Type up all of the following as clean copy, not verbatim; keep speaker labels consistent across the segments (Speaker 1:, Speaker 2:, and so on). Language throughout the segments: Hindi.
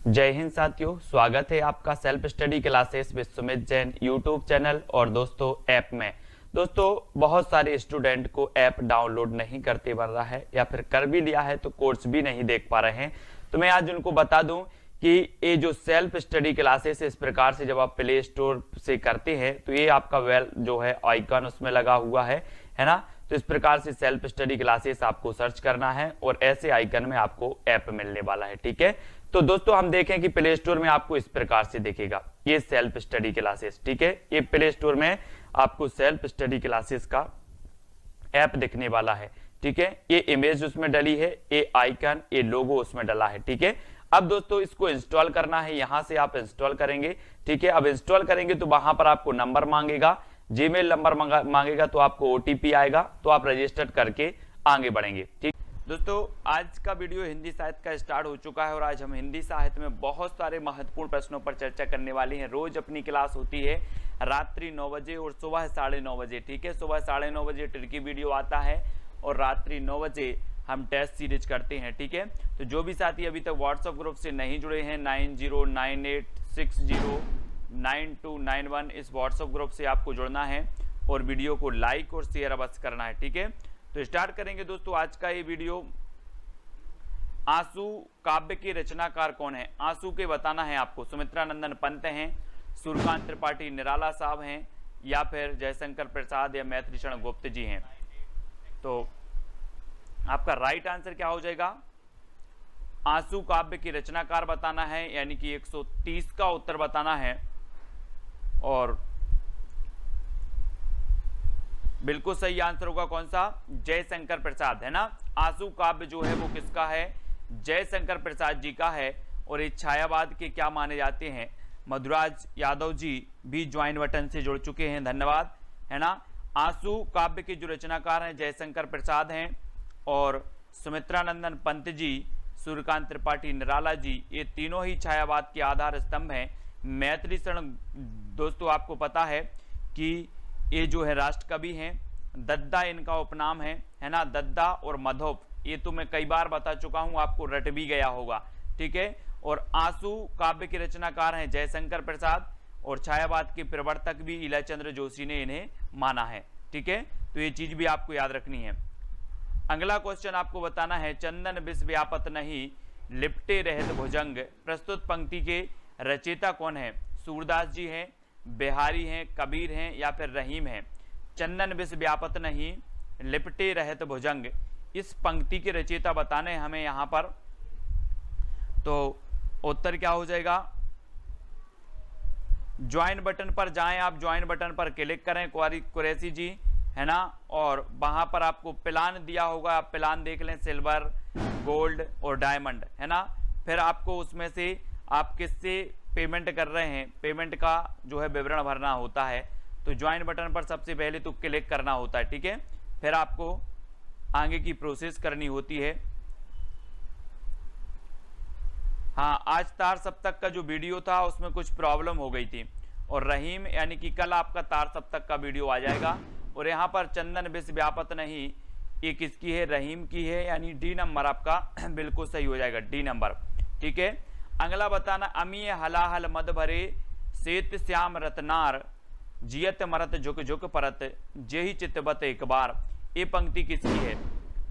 Speaker 1: जय हिंद साथियों, स्वागत है आपका self study classes with Sumit Jain YouTube channel और दोस्तों ऐप में। दोस्तों बहुत सारे स्टूडेंट को ऐप डाउनलोड नहीं करते बन रहा है या फिर कर भी लिया है तो कोर्स भी नहीं देख पा रहे हैं। तो मैं आज उनको बता दूं कि ये जो सेल्फ स्टडी क्लासेस इस प्रकार से जब आप प्ले स्टोर से करते हैं तो ये आपका वेल जो है आइकन उसमें लगा हुआ है ना। तो इस प्रकार से सेल्फ स्टडी क्लासेस आपको सर्च करना है और ऐसे आइकन में आपको ऐप मिलने वाला है। ठीक है, तो दोस्तों हम देखें कि प्ले स्टोर में आपको इस प्रकार से दिखेगा ये सेल्फ स्टडी क्लासेस। ठीक है, ये प्ले स्टोर में आपको सेल्फ स्टडी क्लासेस का ऐप दिखने वाला है। ठीक है, ये इमेज उसमें डली है, ये आइकन, ये लोगो उसमें डला है। ठीक है, अब दोस्तों इसको इंस्टॉल करना है, यहां से आप इंस्टॉल करेंगे। ठीक है, अब इंस्टॉल करेंगे तो वहां पर आपको नंबर मांगेगा, जीमेल नंबर मांगेगा, तो आपको ओटीपी आएगा, तो आप रजिस्टर करके आगे बढ़ेंगे। ठीक दोस्तों, आज का वीडियो हिंदी साहित्य का स्टार्ट हो चुका है और आज हम हिंदी साहित्य में बहुत सारे महत्वपूर्ण प्रश्नों पर चर्चा करने वाले हैं। रोज अपनी क्लास होती है रात्रि 9 बजे और सुबह 9:30 बजे। ठीक है, सुबह 9:30 बजे ट्रिकी वीडियो आता है और रात्रि 9 बजे हम टेस्ट सीरीज करते हैं। ठीक है, तो जो भी साथी अभी तक व्हाट्सएप ग्रुप से नहीं जुड़े हैं 9098609291 इस व्हाट्सएप ग्रुप से आपको जुड़ना है और वीडियो को लाइक और शेयर अवश्य करना है। ठीक है, तो स्टार्ट करेंगे दोस्तों आज का ये वीडियो। आंसू काव्य के रचनाकार कौन है? आंसू के बताना है आपको। सुमित्रा नंदन पंत हैं, सूर्यकांत त्रिपाठी निराला साहब हैं, या फिर जयशंकर प्रसाद या मैत्रीशरण गुप्त जी हैं। तो आपका राइट आंसर क्या हो जाएगा? आंसू काव्य की रचनाकार बताना है, यानी कि 130 का उत्तर बताना है। और बिल्कुल सही आंसर होगा कौन सा? जयशंकर प्रसाद, है ना। आंसू काव्य जो है वो किसका है? जयशंकर प्रसाद जी का है। और ये छायावाद के क्या माने जाते हैं? मधुराज यादव जी भी ज्वाइन बटन से जुड़ चुके हैं, धन्यवाद, है ना। आंसू काव्य के जो रचनाकार हैं जयशंकर प्रसाद हैं और सुमित्रानंदन पंत जी, सूर्यकांत त्रिपाठी निराला जी, ये तीनों ही छायावाद के आधार स्तंभ हैं। मैत्रीशरण दोस्तों आपको पता है कि ये जो है राष्ट्र कवि हैं, दद्दा इनका उपनाम है ना। दद्दा और मधोप ये तो मैं कई बार बता चुका हूं, आपको रट भी गया होगा। ठीक है, और आंसू काव्य के रचनाकार हैं जयशंकर प्रसाद और छायावाद के प्रवर्तक भी इलाचंद्र जोशी ने इन्हें माना है। ठीक है, तो ये चीज भी आपको याद रखनी है। अगला क्वेश्चन आपको बताना है, चंदन विष व्यापत नहीं लिपटे रहत भुजंग प्रस्तुत पंक्ति के रचयिता कौन है? सूरदास जी हैं, बिहारी हैं, कबीर हैं या फिर रहीम हैं। चंदन विष व्यापत नहीं लिपटे रहत भुजंग, इस पंक्ति के रचयिता बताने हमें यहां पर। तो उत्तर क्या हो जाएगा? ज्वाइन बटन पर जाएं, आप ज्वाइन बटन पर क्लिक करें कुरैशी जी, है ना। और वहां पर आपको प्लान दिया होगा, आप प्लान देख लें, सिल्वर, गोल्ड और डायमंड, है ना। फिर आपको उसमें से आप किससे पेमेंट कर रहे हैं, पेमेंट का जो है विवरण भरना होता है। तो ज्वाइन बटन पर सबसे पहले तो क्लिक करना होता है। ठीक है, फिर आपको आगे की प्रोसेस करनी होती है। हाँ, आज तार सप्तक का जो वीडियो था उसमें कुछ प्रॉब्लम हो गई थी और रहीम यानी कि कल आपका तार सप्तक का वीडियो आ जाएगा। और यहाँ पर चंदन विष व्यापत नहीं, ये किसकी है? रहीम की है, यानी डी नंबर आपका बिल्कुल सही हो जाएगा, डी नंबर। ठीक है, अगला बताना, अमीय हलाहल मद भरे सेत श्याम रतनार जियत मरत झुक झुक परत जेहि चितबत एक बार, ये पंक्ति किसकी है?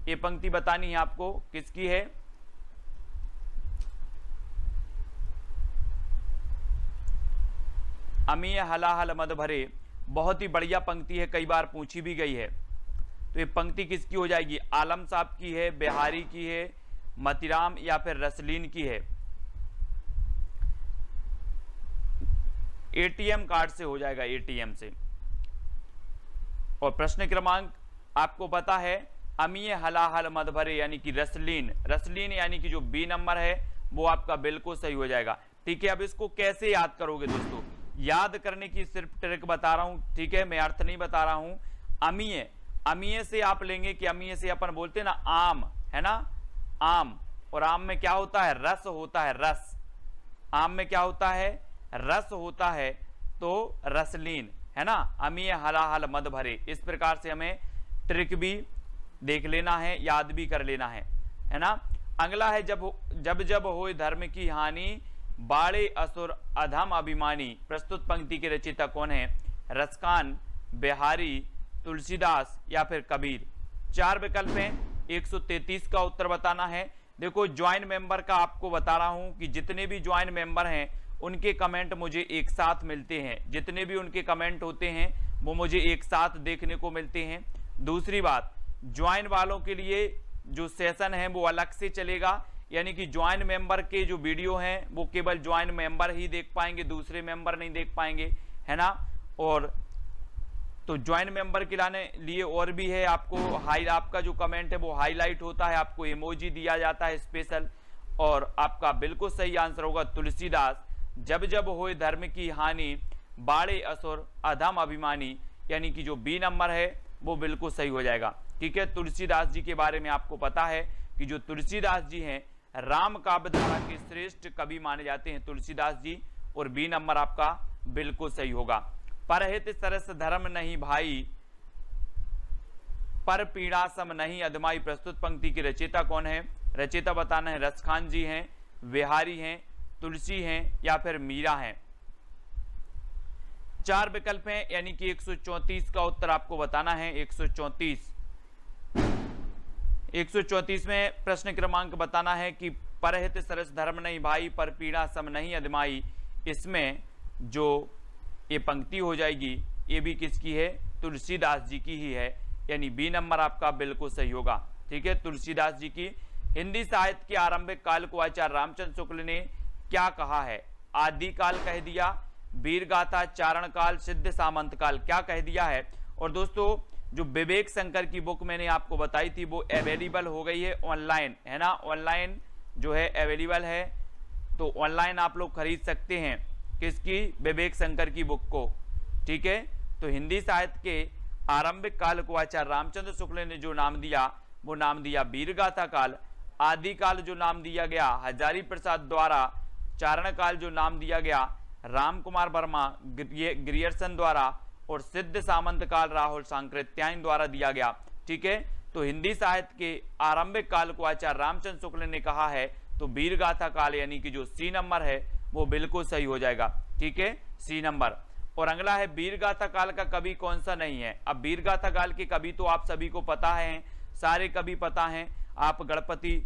Speaker 1: ये पंक्ति बतानी है आपको, किसकी है? अमीय हलाहल मद भरे, बहुत ही बढ़िया पंक्ति है, कई बार पूछी भी गई है। तो ये पंक्ति किसकी हो जाएगी? आलम साहब की है, बिहारी की है, मतीराम या फिर रसलीन की है? एटीएम कार्ड से हो जाएगा, एटीएम से। और प्रश्न क्रमांक आपको पता है, अमीय हलाहल मद भरे यानी कि रसलीन, रसलीन यानी कि जो बी नंबर है वो आपका बिल्कुल सही हो जाएगा। ठीक है, अब इसको कैसे याद करोगे दोस्तों? याद करने की सिर्फ ट्रिक बता रहा हूं, ठीक है, मैं अर्थ नहीं बता रहा हूं। अमीय, अमीय से आप लेंगे कि अमीय से अपन बोलते हैं ना आम, है ना, आम। और आम में क्या होता है? रस होता है, रस। आम में क्या होता है? रस होता है, तो रसलीन, है ना। अमीय हलाहल मद भरे, इस प्रकार से हमें ट्रिक भी देख लेना है, याद भी कर लेना है ना। अगला है, जब जब होए धर्म की हानि बाड़े असुर अधम अभिमानी प्रस्तुत पंक्ति के रचयिता कौन है? रसखान, बिहारी, तुलसीदास या फिर कबीर। 4 विकल्प हैं, 133 का उत्तर बताना है। देखो ज्वाइन मेंबर का आपको बता रहा हूं कि जितने भी ज्वाइन मेंबर हैं उनके कमेंट मुझे एक साथ मिलते हैं, जितने भी उनके कमेंट होते हैं वो मुझे एक साथ देखने को मिलते हैं। दूसरी बात, ज्वाइन वालों के लिए जो सेशन है वो अलग से चलेगा, यानी कि ज्वाइन मेंबर के जो वीडियो हैं वो केवल ज्वाइन मेंबर ही देख पाएंगे, दूसरे मेंबर नहीं देख पाएंगे, है ना। और तो ज्वाइन मेंबर के लिए और भी है, आपको आपका जो कमेंट है वो हाईलाइट होता है, आपको इमोजी दिया जाता है स्पेशल। और आपका बिल्कुल सही आंसर होगा तुलसीदास, जब जब होए धर्म की हानि बाड़े असुर अधम अभिमानी, यानी कि जो बी नंबर है वो बिल्कुल सही हो जाएगा। ठीक है, तुलसीदास जी के बारे में आपको पता है कि जो तुलसीदास जी हैं राम काव्य धारा के श्रेष्ठ कवि माने जाते हैं तुलसीदास जी, और बी नंबर आपका बिल्कुल सही होगा। परहित सरस धर्म नहीं भाई, पर पीड़ा सम नहीं अधमाई प्रस्तुत पंक्ति की रचयिता कौन है? रचयिता बताना है, रसखान जी हैं, बिहारी हैं, तुलसी हैं या फिर मीरा हैं। 4 विकल्प हैं, यानी कि 134 का उत्तर आपको बताना है। 134 में प्रश्न क्रमांक बताना है कि परहित सरस धर्म नहीं भाई, पर पीड़ा सम नहीं अधमाई। इसमें जो ये पंक्ति हो जाएगी ये भी किसकी है? तुलसीदास जी की ही है, यानी बी नंबर आपका बिल्कुल सही होगा। ठीक है, तुलसीदास जी की। हिंदी साहित्य के आरंभिक काल को आचार्य रामचंद्र शुक्ल ने क्या कहा है? आदिकाल कह दिया, वीरगाथा, चारण काल, सिद्ध सामंत काल, क्या कह दिया है? और दोस्तों जो विवेक शंकर की बुक मैंने आपको बताई थी वो अवेलेबल हो गई है ऑनलाइन, है ना। ऑनलाइन जो है अवेलेबल है, तो ऑनलाइन आप लोग खरीद सकते हैं किसकी? विवेक शंकर की बुक को। ठीक है, तो हिंदी साहित्य के आरंभिक काल को आचार्य रामचंद्र शुक्ल ने जो नाम दिया वो नाम दिया वीरगाथा काल। आदिकाल जो नाम दिया गया हजारी प्रसाद द्वारा, चारण काल जो नाम दिया गया राम कुमार वर्मा ग्रियर्सन द्वारा, और सिद्ध सामंत काल राहुल सांकृत्यायन द्वारा दिया गया। ठीक है, तो हिंदी साहित्य के आरंभिक काल को आचार्य रामचंद्र शुक्ल ने कहा है, तो वीरगाथा काल यानी कि जो सी नंबर है वो बिल्कुल सही हो जाएगा। ठीक है, सी नंबर। और अगला है वीरगाथा काल का कवि कौन सा नहीं है? अब वीरगाथा काल के कवि तो आप सभी को पता है, सारे कवि पता हैं, आप गणपति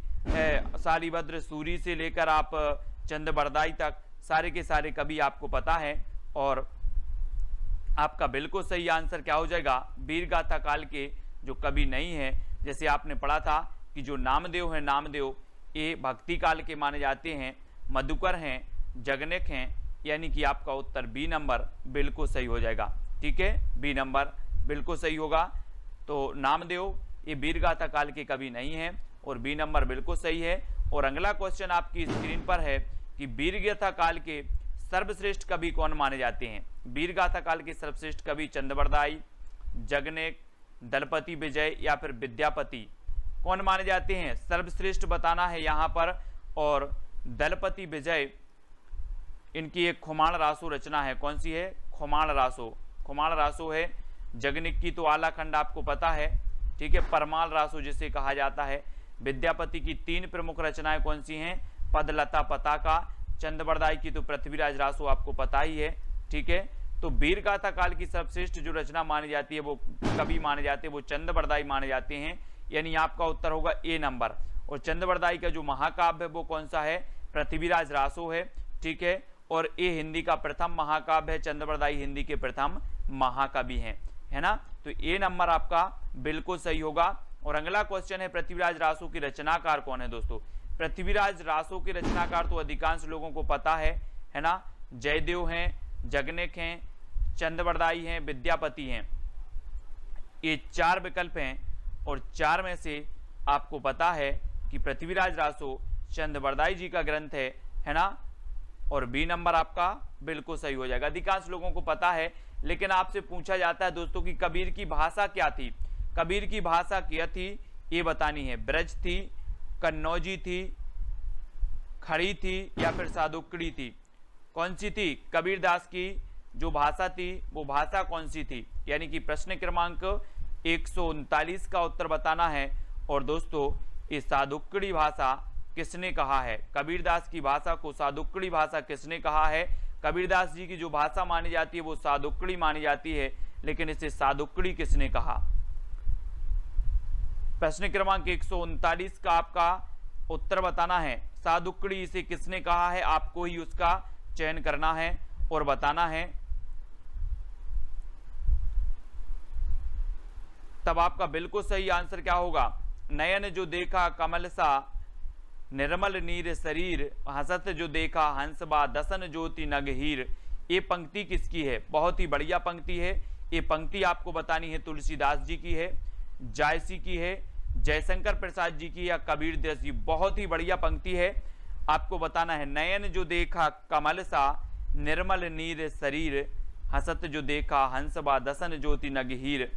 Speaker 1: शालिभद्र सूरी से लेकर आप चंद्रबरदाई तक सारे के सारे कवि आपको पता है। और आपका बिल्कुल सही आंसर क्या हो जाएगा? वीरगाथा काल के जो कवि नहीं है, जैसे आपने पढ़ा था कि जो नामदेव है, नामदेव ये भक्ति काल के माने जाते हैं, मधुकर हैं, जगनेक हैं, यानी कि आपका उत्तर बी नंबर बिल्कुल सही हो जाएगा। ठीक है, बी नंबर बिल्कुल सही होगा। तो नामदेव ये वीरगाथा काल के कवि नहीं है और बी नंबर बिल्कुल सही है। और अगला क्वेश्चन आपकी स्क्रीन पर है कि वीरगाथा काल के सर्वश्रेष्ठ कवि कौन माने जाते हैं? वीरगाथा काल के सर्वश्रेष्ठ कवि चंद्रबरदाई, जगनेक, दलपति विजय या फिर विद्यापति, कौन माने जाते हैं? सर्वश्रेष्ठ बताना है यहाँ पर। और दलपति विजय, इनकी एक खुमाण रासो रचना है, कौन सी है? खुमाण रासो, खुमाण रासो है। जगनिक की तो आलाखंड आपको पता है, ठीक है, परमाल रासो जिसे कहा जाता है। विद्यापति की 3 प्रमुख रचनाएं कौन सी हैं? पदलता, पताका। चंद्रबरदाई की तो पृथ्वीराज रासो आपको पता ही है। ठीक है, तो वीरगाथा काल की सर्वश्रेष्ठ जो रचना मानी जाती है, वो कवि माने जाते हैं, वो चंद्रबरदाई माने जाते हैं, यानी आपका उत्तर होगा ए नंबर। और चंद्रबरदाई का जो महाकाव्य है वो कौन सा है? पृथ्वीराज रासो है। ठीक है, और ये हिंदी का प्रथम महाकाव्य है, चंद्रबरदाई हिंदी के प्रथम महाकवि हैं, है ना। तो ए नंबर आपका बिल्कुल सही होगा। और अगला क्वेश्चन है पृथ्वीराज रासो की रचनाकार कौन है? दोस्तों पृथ्वीराज रासो के रचनाकार तो अधिकांश लोगों को पता है ना। जयदेव हैं, जगनेक हैं, चंद्रबरदाई हैं, विद्यापति हैं। ये 4 विकल्प हैं और 4 में से आपको पता है कि पृथ्वीराज रासो चंद्रबरदाई जी का ग्रंथ है ना। और बी नंबर आपका बिल्कुल सही हो जाएगा। अधिकांश लोगों को पता है, लेकिन आपसे पूछा जाता है दोस्तों कि कबीर की भाषा क्या थी? कबीर की भाषा क्या थी ये बतानी है। ब्रज थी, कन्नौजी थी, खड़ी थी या फिर सादुक्कड़ी थी? कौन सी थी? कबीरदास की जो भाषा थी वो भाषा कौन सी थी? यानी कि प्रश्न क्रमांक 139 का उत्तर बताना है। और दोस्तों ये सादुक्कड़ी भाषा किसने कहा है? कबीरदास की भाषा को सादुक्कड़ी भाषा किसने कहा है? कबीरदास जी की जो भाषा मानी जाती है वो सादुक्कड़ी मानी जाती है, लेकिन इसे सादुक्कड़ी किसने कहा? प्रश्न क्रमांक 139 का आपका उत्तर बताना है। सादुक्कड़ी इसे किसने कहा है? आपको ही उसका चयन करना है और बताना है। तब आपका बिल्कुल सही आंसर क्या होगा? नयन जो देखा कमल सा निर्मल नीर शरीर, हसत जो देखा हंस बा दसन ज्योति नग हीर। ये पंक्ति किसकी है? बहुत ही बढ़िया पंक्ति है। ये पंक्ति आपको बतानी है तुलसीदास जी की है, जायसी की है, जयशंकर प्रसाद जी की या कबीरदास जी। बहुत ही बढ़िया पंक्ति है, आपको बताना है। नयन जो देखा कमल सा निर्मल नीर शरीर, हसत जो देखा हंस बा दसन ज्योति नग हीर।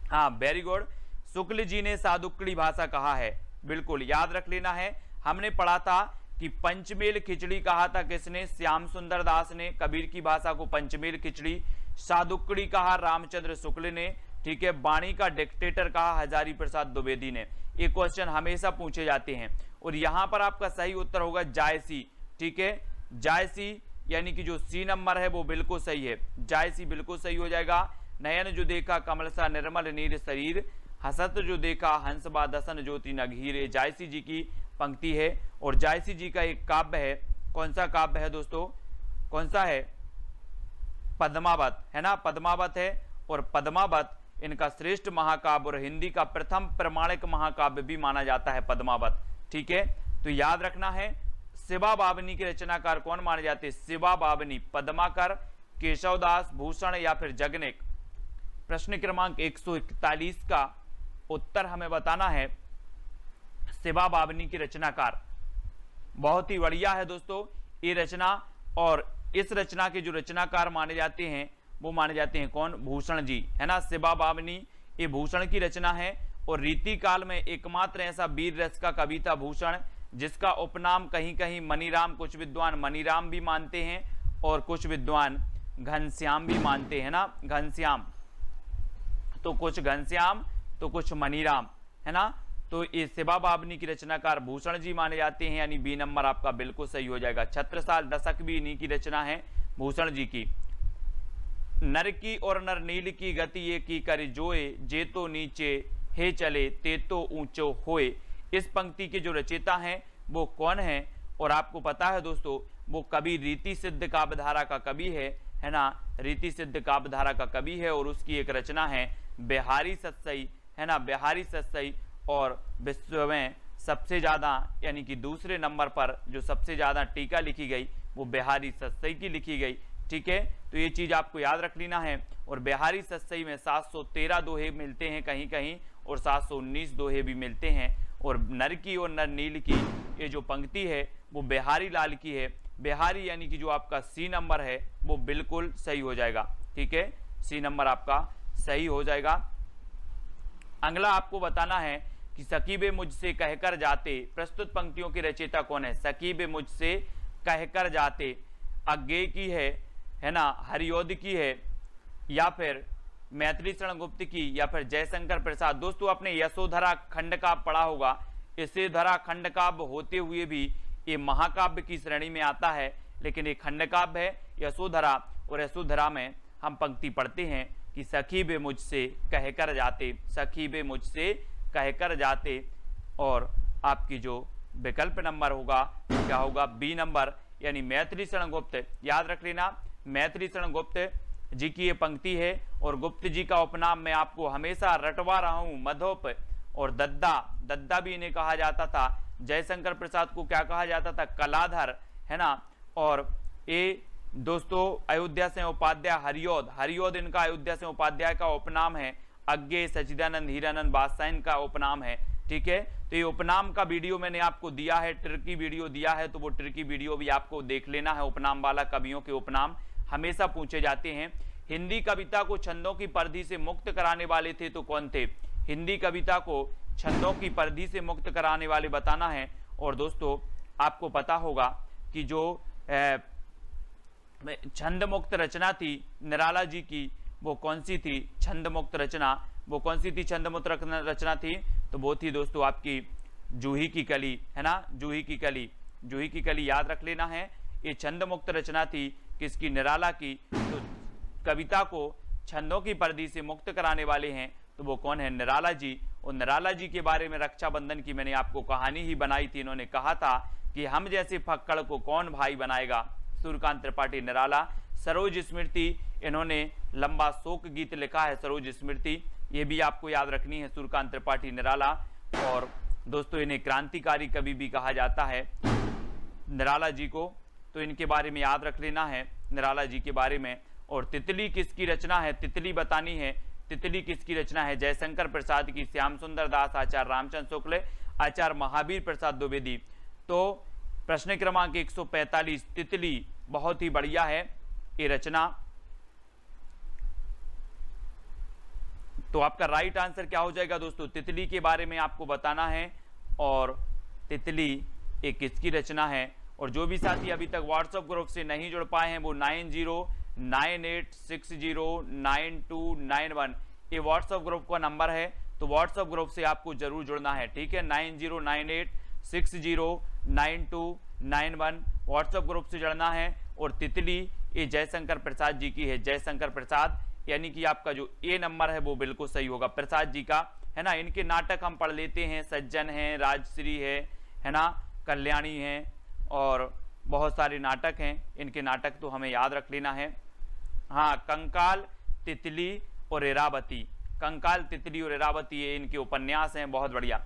Speaker 1: हाँ, वेरी गुड। शुक्ल जी ने सादुक्कड़ी भाषा कहा है, बिल्कुल याद रख लेना है। हमने पढ़ा था कि पंचमेल खिचड़ी कहा था किसने? श्याम सुंदर दास ने। कबीर की भाषा को पंचमेल खिचड़ी। सादुक्कड़ी कहा रामचंद्र शुक्ल ने, ठीक है। बाणी का डिक्टेटर कहा हजारी प्रसाद द्विवेदी ने। ये क्वेश्चन हमेशा पूछे जाते हैं और यहां पर आपका सही उत्तर होगा जायसी, ठीक है। जायसी यानी कि जो सी नंबर है वो बिल्कुल सही है, जायसी बिल्कुल सही हो जाएगा। नयन जो देखा कमल सा निर्मल नीर शरीर, हसत जो देखा हंस बा दसन ज्योति नग हीर, जायसी जी की पंक्ति है। और जायसी जी का एक काव्य है, कौन सा काव्य है दोस्तों? कौन सा है? पद्मावत, है ना, पद्मावत है। और पद्मावत इनका श्रेष्ठ महाकाव्य और हिंदी का प्रथम प्रमाणिक महाकाव्य भी माना जाता है पद्मावत, ठीक है। तो याद रखना है। शिवा बावनी के रचनाकार कौन माने जाते हैं? शिवा बावनी, पद्माकर, केशवदास, भूषण या फिर जगनेक। प्रश्न क्रमांक 141 का उत्तर हमें बताना है। शिवा बावनी की रचनाकार, बहुत ही बढ़िया है दोस्तों ये रचना। और इस रचना के जो रचनाकार माने जाते हैं वो माने जाते हैं कौन? भूषण जी, है ना। शिवा बावनी ये भूषण की रचना है। और रीति काल में एकमात्र ऐसा वीर रस का कवि था भूषण, जिसका उपनाम कहीं कहीं मनीराम, कुछ विद्वान मनीराम भी मानते हैं और कुछ विद्वान घनश्याम भी मानते हैं ना, घनश्याम। तो कुछ घनश्याम तो कुछ मनीराम, है ना। तो ये शिवा बावनी की रचनाकार भूषण जी माने जाते हैं, यानी बी नंबर आपका बिल्कुल सही हो जाएगा। छत्रसाल दशक भी इन्हीं की रचना है, भूषण जी की। नर की और नर नील की गति ये की कर जोए, जे तो नीचे हे चले ते तो ऊंचो होए। इस पंक्ति के जो रचयिता हैं वो कौन है? और आपको पता है दोस्तों, वो कवि रीति सिद्ध काव्यधारा का कवि है ना, रीति सिद्ध काव्यधारा का कवि है। और उसकी एक रचना है बिहारी सतसई, है ना, बिहारी सतसई। और विश्व में सबसे ज्यादा यानी कि दूसरे नंबर पर जो सबसे ज्यादा टीका लिखी गई वो बिहारी सतसई की लिखी गई, ठीक है। तो ये चीज आपको याद रख लेना है। और बिहारी सतसई में 713 दोहे मिलते हैं कहीं कहीं और 719 दोहे भी मिलते हैं। और नर की और नर नील की ये जो पंक्ति है वो बिहारी लाल की है। बिहारी यानी कि जो आपका सी नंबर है वो बिल्कुल सही हो जाएगा, ठीक है। सी नंबर आपका सही हो जाएगा। अगला आपको बताना है कि सकीबे मुझसे कहकर जाते, प्रस्तुत पंक्तियों के रचयिता कौन है? सकीबे मुझसे कहकर जाते अज्ञेय की है ना, हरियोध की है, या फिर मैथिली शरण गुप्त की, या फिर जयशंकर प्रसाद। दोस्तों आपने यशोधरा खंड काव्य पढ़ा होगा। यशोधरा खंड काव्य होते हुए भी ये महाकाव्य की श्रेणी में आता है, लेकिन ये खंड काव्य है यशोधरा। और यशोधरा में हम पंक्ति पढ़ते हैं कि सखी बे मुझसे कहकर जाते, सखी बे मुझसे कहकर जाते। और आपकी जो विकल्प नंबर होगा क्या होगा? बी नंबर, यानी मैथिली शरण गुप्त। याद रख लेना, मैथिली शरण गुप्त जी की ये पंक्ति है। और गुप्त जी का उपनाम मैं आपको हमेशा रटवा रहा हूं, मधोप और दद्दा, दद्दा भी इन्हें कहा जाता था। जयशंकर प्रसाद को क्या कहा जाता था? कलाधर, है ना। और ये दोस्तों अयोध्या से उपाध्याय हरियोध, हरियोध इनका अयोध्या से उपाध्याय का उपनाम है। अज्ञेय, सचिदानंद, हीरानंद बादशाह इनका उपनाम है, ठीक है। तो ये उपनाम का वीडियो मैंने आपको दिया है, ट्रिकी वीडियो दिया है, तो वो ट्रिकी वीडियो भी आपको देख लेना है। उपनाम वाला, कवियों के उपनाम हमेशा पूछे जाते हैं। हिंदी कविता को छंदों की परिधि से मुक्त कराने वाले थे तो कौन थे? हिंदी कविता को छंदों की परिधि से मुक्त कराने वाले बताना है। और दोस्तों आपको पता होगा कि जो छंद मुक्त रचना थी निराला जी की, वो कौन सी थी? छंद मुक्त रचना वो कौन सी थी? छंद मुक्त रचना थी तो वो थी दोस्तों आपकी जूही की कली, है ना, जूही की कली, जूही की कली याद रख लेना है। ये छंद मुक्त रचना थी किसकी, निराला की। तो कविता को छंदों की पर्दी से मुक्त कराने वाले हैं तो वो कौन है, निराला जी। और निराला जी के बारे में रक्षाबंधन की मैंने आपको कहानी ही बनाई थी। इन्होंने कहा था कि हम जैसे फक्कड़ को कौन भाई बनाएगा, सूर्यकांत त्रिपाठी निराला। सरोज स्मृति, इन्होंने लंबा शोक गीत लिखा है, सरोज स्मृति, ये भी आपको याद रखनी है, सूर्यकांत त्रिपाठी निराला। और दोस्तों इन्हें क्रांतिकारी कवि भी कहा जाता है निराला जी को, तो इनके बारे में याद रख लेना है निराला जी के बारे में। और तितली किसकी रचना है, तितली बतानी है, तितली किसकी रचना है, जयशंकर प्रसाद की, श्याम सुंदर दास, आचार्य रामचंद्र शुक्ल, आचार्य महावीर प्रसाद द्विवेदी। तो प्रश्न क्रमांक 145 तितली, बहुत ही बढ़िया है ये रचना। तो आपका राइट आंसर क्या हो जाएगा दोस्तों, तितली के बारे में आपको बताना है। और तितली एक किसकी रचना है। और जो भी साथी अभी तक व्हाट्सएप ग्रुप से नहीं जुड़ पाए हैं वो 9098609291 ये व्हाट्सएप ग्रुप का नंबर है, तो व्हाट्सएप ग्रुप से आपको जरूर जुड़ना है, ठीक है। 9098609291 व्हाट्सएप ग्रुप से जुड़ना है। और तितली ये जयशंकर प्रसाद जी की है, जयशंकर प्रसाद, यानी कि आपका जो ए नंबर है वो बिल्कुल सही होगा, प्रसाद जी का, है ना। इनके नाटक हम पढ़ लेते हैं, सज्जन है, राजश्री है ना, कल्याणी है, और बहुत सारे नाटक हैं इनके, नाटक तो हमें याद रख लेना है। हाँ, कंकाल, तितली और इरावती, कंकाल, तितली और इरावती ये इनके उपन्यास हैं, बहुत बढ़िया।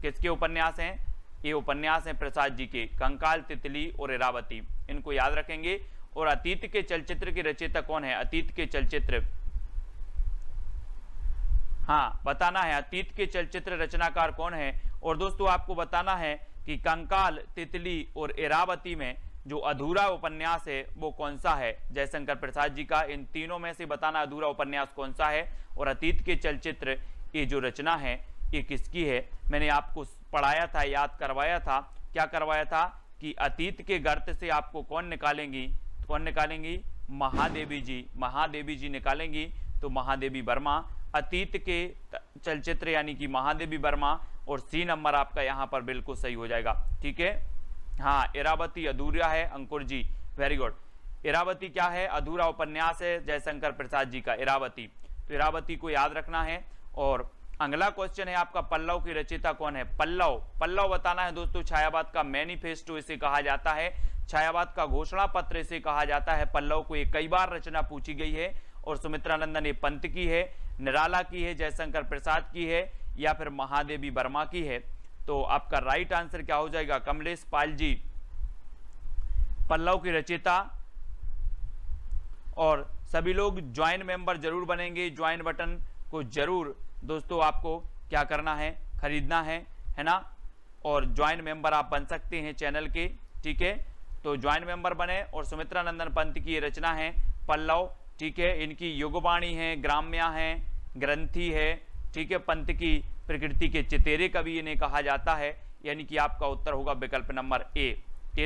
Speaker 1: किसके उपन्यास हैं, ये उपन्यास हैं प्रसाद जी के, कंकाल, तितली और इरावती, इनको याद रखेंगे। और अतीत के चलचित्र के रचयिता कौन है, अतीत के चलचित्र, हाँ बताना है, अतीत के चलचित्र रचनाकार कौन है। और दोस्तों आपको बताना है कि कंकाल, तितली और इरावती में जो अधूरा उपन्यास है वो कौन सा है, जयशंकर प्रसाद जी का। इन तीनों में से बताना अधूरा उपन्यास कौन सा है। और अतीत के चलचित्र ये जो रचना है ये किसकी है, मैंने आपको पढ़ाया था, याद करवाया था, क्या करवाया था कि अतीत के गर्त से आपको कौन निकालेंगी, कौन निकालेंगी, महादेवी जी, महादेवी जी निकालेंगी। तो महादेवी वर्मा, अतीत के चलचित्र यानी कि महादेवी वर्मा। और सी नंबर आपका यहाँ पर बिल्कुल सही हो जाएगा, ठीक है। हाँ, इरावती अधूरा है, अंकुर जी, वेरी गुड। इरावती क्या है, अधूरा उपन्यास है जयशंकर प्रसाद जी का, इरावती। तो इरावती को याद रखना है। और अगला क्वेश्चन है आपका, पल्लव की रचयिता कौन है, पल्लव, पल्लव बताना है दोस्तों। छायावाद का मैनिफेस्टो इसे कहा जाता है, छायावाद का घोषणा पत्र इसे कहा जाता है। पल्लव को एक कई बार रचना पूछी गई है। और सुमित्रा नंदन ये पंत की है, निराला की है, जयशंकर प्रसाद की है, या फिर महादेवी वर्मा की है। तो आपका राइट आंसर क्या हो जाएगा, कमलेश पाल जी, पल्लव की रचयिता। और सभी लोग ज्वाइन मेंबर जरूर बनेंगे, ज्वाइन बटन को जरूर दोस्तों आपको क्या करना है, खरीदना है ना। और ज्वाइन मेंबर आप बन सकते हैं चैनल के, ठीक है। तो ज्वाइन मेंबर बने। और सुमित्रा नंदन पंत की ये रचना है पल्लव, ठीक है। इनकी युगवाणी है, ग्राम्या है, ग्रंथि है, ठीक है। पंत की प्रकृति के चितेरे कवि इन्हें कहा जाता है, यानी कि आपका उत्तर होगा विकल्प नंबर ए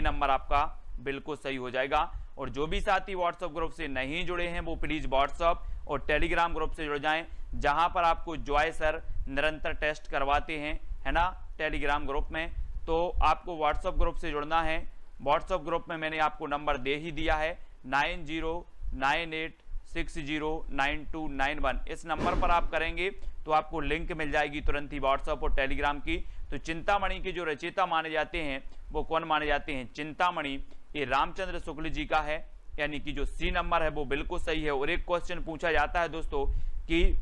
Speaker 1: नंबर आपका बिल्कुल सही हो जाएगा। और जो भी साथी व्हाट्सएप ग्रुप से नहीं जुड़े हैं वो प्लीज व्हाट्सएप और टेलीग्राम ग्रुप से जुड़ जाएं, जहां पर आपको जॉय सर निरंतर टेस्ट करवाते हैं, है ना, टेलीग्राम ग्रुप में। तो आपको व्हाट्सएप ग्रुप से जुड़ना है। व्हाट्सएप ग्रुप में मैंने आपको नंबर दे ही दिया है, 9098609291। इस नंबर पर आप करेंगे तो आपको लिंक मिल जाएगी तुरंत ही व्हाट्सएप और टेलीग्राम की। तो चिंतामणि के जो रचयिता माने जाते हैं वो कौन माने जाते हैं, चिंतामणि ये रामचंद्र शुक्ल जी का है, यानी कि जो सी नंबर है वो बिल्कुल सही है। और एक क्वेश्चन पूछा जाता है दोस्तों कि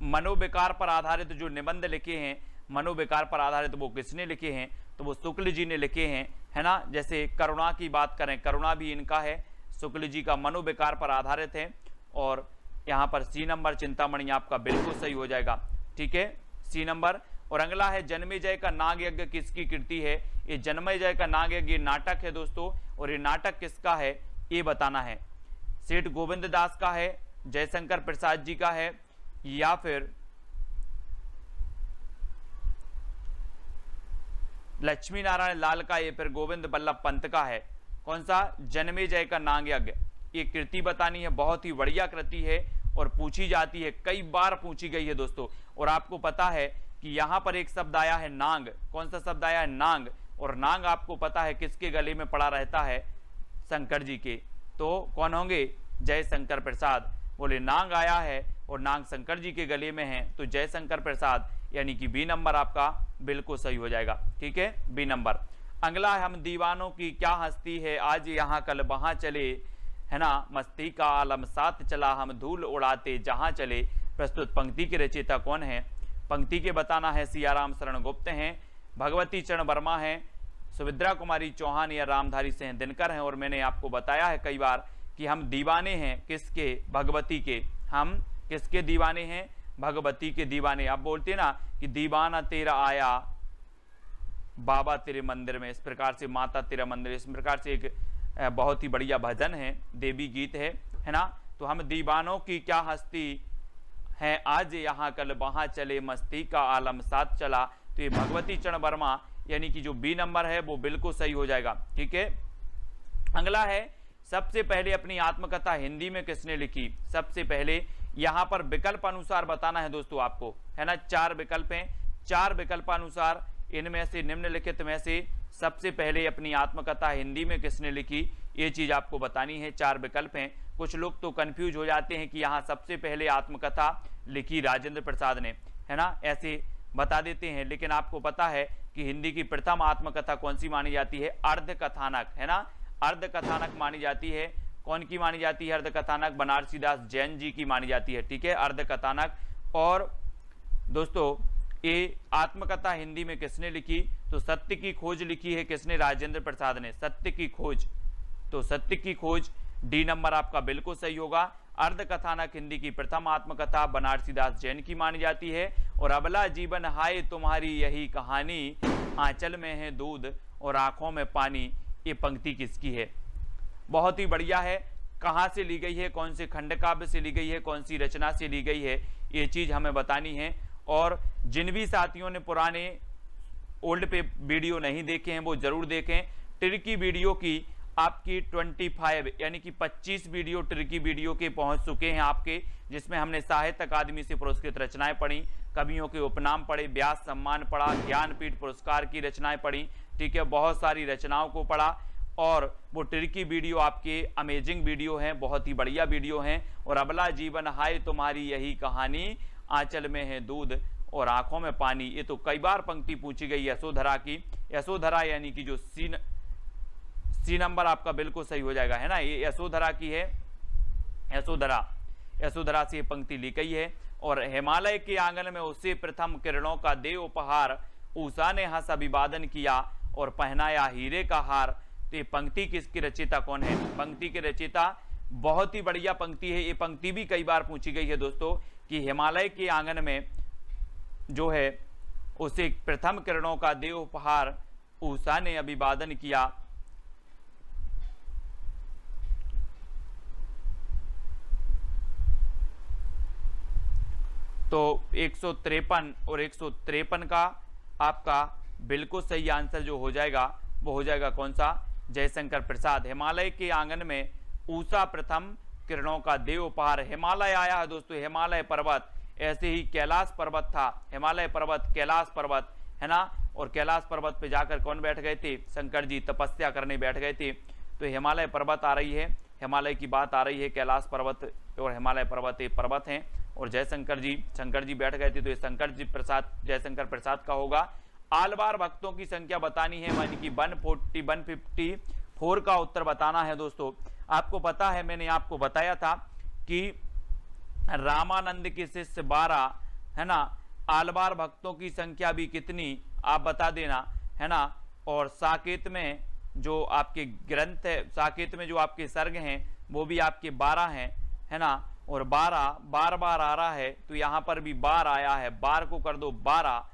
Speaker 1: मनोविकार पर आधारित जो निबंध लिखे हैं, मनोविकार पर आधारित वो किसने लिखे हैं, तो वो शुक्ल जी ने लिखे हैं, है ना। जैसे करुणा की बात करें, करुणा भी इनका है, शुक्ल जी का, मनोविकार पर आधारित है। और यहाँ पर सी नंबर चिंतामणि आपका बिल्कुल सही हो जाएगा, ठीक है, सी नंबर। और अगला है जन्मेजय का नाग यज्ञ किसकी कृति है। ये जन्मेजय का नाग यज्ञ नाटक है दोस्तों। और ये नाटक किसका है ये बताना है, सेठ गोविंद दास का है, जयशंकर प्रसाद जी का है, या फिर लक्ष्मी नारायण लाल का, या फिर गोविंद बल्लभ पंत का है। कौन सा, जन्मेजय का नाग यज्ञ। ये कृति बतानी है, बहुत ही बढ़िया कृति है और पूछी जाती है, कई बार पूछी गई है दोस्तों। और आपको पता है कि यहाँ पर एक शब्द आया है नांग। कौन सा शब्द आया है? नांग। और नांग आपको पता है किसके गले में पड़ा रहता है? शंकर जी के। तो कौन होंगे? जयशंकर प्रसाद। बोले नांग आया है और नांग शंकर जी के गले में है, तो जयशंकर प्रसाद, यानी कि बी नंबर आपका बिल्कुल सही हो जाएगा। ठीक है, बी नंबर। अगला है, हम दीवानों की क्या हस्ती है, आज यहाँ कल वहां चले, है ना, मस्ती का आलम साथ चला, हम धूल उड़ाते जहां चले। प्रस्तुत पंक्ति के रचयिता कौन है? पंक्ति के बताना है। सियाराम शरण गुप्त हैं, भगवती चरण वर्मा हैं, सुभद्रा कुमारी चौहान या रामधारी सिंह दिनकर हैं। और मैंने आपको बताया है कई बार कि हम दीवाने हैं किसके? भगवती के। हम किसके दीवाने हैं? भगवती के दीवाने। आप बोलते ना कि दीवाना तेरा आया बाबा तेरे मंदिर में, इस प्रकार से माता तेरा मंदिर, इस प्रकार से एक बहुत ही बढ़िया भजन है, देवी गीत है ना। तो हम दीवानों की क्या हस्ती है, आज यहाँ कल वहां चले, मस्ती का आलम साथ चला। तो ये भगवती चरण वर्मा, यानी कि जो बी नंबर है वो बिल्कुल सही हो जाएगा। ठीक है, अगला है, सबसे पहले अपनी आत्मकथा हिंदी में किसने लिखी? सबसे पहले यहां पर विकल्प अनुसार बताना है दोस्तों आपको, है ना। 4 विकल्प हैं, 4 विकल्पानुसार इनमें से निम्नलिखित में से सबसे पहले अपनी आत्मकथा हिंदी में किसने लिखी, ये चीज आपको बतानी है। 4 विकल्प हैं। कुछ लोग तो कंफ्यूज हो जाते हैं कि यहाँ सबसे पहले आत्मकथा लिखी राजेंद्र प्रसाद ने, है ना, ऐसे बता देते हैं। लेकिन आपको पता है कि हिंदी की प्रथम आत्मकथा कौन सी मानी जाती है? अर्ध कथानक, है ना, अर्ध कथानक मानी जाती है। कौन की मानी जाती है अर्ध कथानक? बनारसी दास जैन जी की मानी जाती है। ठीक है, अर्ध कथानक। और दोस्तों ये आत्मकथा हिंदी में किसने लिखी? तो सत्य की खोज लिखी है किसने? राजेंद्र प्रसाद ने। सत्य की खोज, तो सत्य की खोज डी नंबर आपका बिल्कुल सही होगा। अर्ध कथानक हिंदी की प्रथम आत्मकथा बनारसी दास जैन की मानी जाती है। और अबला जीवन हाय तुम्हारी यही कहानी, आंचल में है दूध और आंखों में पानी, ये पंक्ति किसकी है? बहुत ही बढ़िया है। कहां से ली गई है, कौन से खंड काव्य से ली गई है, कौन सी रचना से ली गई है, ये चीज हमें बतानी है। और जिन भी साथियों ने पुराने ओल्ड पे वीडियो नहीं देखे हैं वो जरूर देखें। ट्रिकी वीडियो की आपकी 25 यानी कि 25 वीडियो ट्रिकी वीडियो के पहुंच चुके हैं आपके, जिसमें हमने साहित्य अकादमी से पुरस्कृत रचनाएं पढ़ी, कवियों के उपनाम पढ़े, व्यास सम्मान पढ़ा, ज्ञानपीठ पुरस्कार की रचनाएं पढ़ी। ठीक है, बहुत सारी रचनाओं को पढ़ा। और वो ट्रिकी वीडियो आपके अमेजिंग वीडियो हैं, बहुत ही बढ़िया वीडियो हैं। और अबला जीवन हाय तुम्हारी यही कहानी, आंचल में है दूध और आंखों में पानी, ये तो कई बार पंक्ति पूछी गई यशोधरा की। यशोधरा यानी कि जो सी नंबर आपका बिल्कुल सही हो जाएगा, है ना, ये यशोधरा की है। यशोधरा से ये पंक्ति ली गई है। और हिमालय के आंगन में उसे प्रथम किरणों का दे उपहार, उषा ने हंस अभिवादन किया और पहनाया हीरे का हार। तो ये पंक्ति किसकी रचयिता कौन है? पंक्ति के रचयिता, बहुत ही बढ़िया पंक्ति है। ये पंक्ति भी कई बार पूछी गई है दोस्तों कि हिमालय के आंगन में जो है उसे प्रथम किरणों का दे उपहार, उषा ने अभिवादन किया। तो 153 और 153 का आपका बिल्कुल सही आंसर जो हो जाएगा वो हो जाएगा कौन सा? जयशंकर प्रसाद। हिमालय के आंगन में उषा प्रथम किरणों का दे उपहार। हिमालय आया है दोस्तों, हिमालय पर्वत, ऐसे ही कैलाश पर्वत था, हिमालय पर्वत, कैलाश पर्वत, है ना। और कैलाश पर्वत पे जाकर कौन बैठ गए थे? शंकर जी तपस्या करने बैठ गए थे। तो हिमालय पर्वत आ रही है, हिमालय की बात आ रही है, कैलाश पर्वत और हिमालय पर्वत ये पर्वत हैं। और शंकर जी बैठ गए थे, तो ये शंकर जी प्रसाद, जयशंकर प्रसाद का होगा। आलवार भक्तों की संख्या बतानी है, यानी कि 154 का उत्तर बताना है दोस्तों। आपको पता है, मैंने आपको बताया था कि रामानंद के शिष्य 12, है ना। आलवार भक्तों की संख्या भी कितनी आप बता देना, है ना। और साकेत में जो आपके ग्रंथ है, साकेत में जो आपके सर्ग हैं वो भी आपके 12 हैं, है ना। और 12 बार आ रहा है, तो यहां पर भी 12 आया है, 12 को कर दो 12,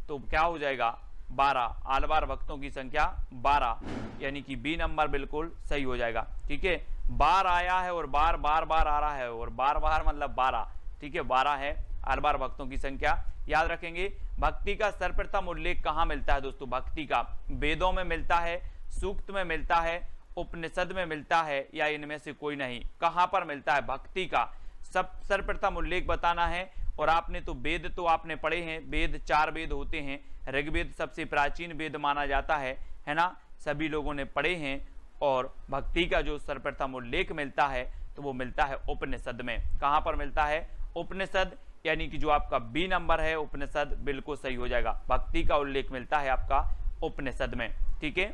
Speaker 1: तो क्या हो जाएगा? 12। आलवार भक्तों की संख्या 12, यानी कि बी नंबर बिल्कुल सही हो जाएगा। ठीक है, बार आया है और बार आ रहा है, और बार मतलब 12। ठीक है, 12 है आलवार भक्तों की संख्या। याद रखेंगे, भक्ति का सर्वप्रथम उल्लेख कहां मिलता है दोस्तों? भक्ति का वेदों में मिलता है, सूक्त में मिलता है, उपनिषद में मिलता है, या इनमें से कोई नहीं? कहां पर मिलता है भक्ति का सर्वप्रथम उल्लेख बताना है? और आपने तो वेद तो आपने पढ़े हैं, वेद 4 वेद होते हैं, ऋग्वेद सबसे प्राचीन वेद माना जाता है ना, सभी लोगों ने पढ़े हैं। और भक्ति का जो सर्वप्रथम उल्लेख मिलता है तो वो मिलता है उपनिषद में। कहाँ पर मिलता है? उपनिषद, यानी कि जो आपका बी नंबर है उपनिषद बिल्कुल सही हो जाएगा। भक्ति का उल्लेख मिलता है आपका उपनिषद में, ठीक है,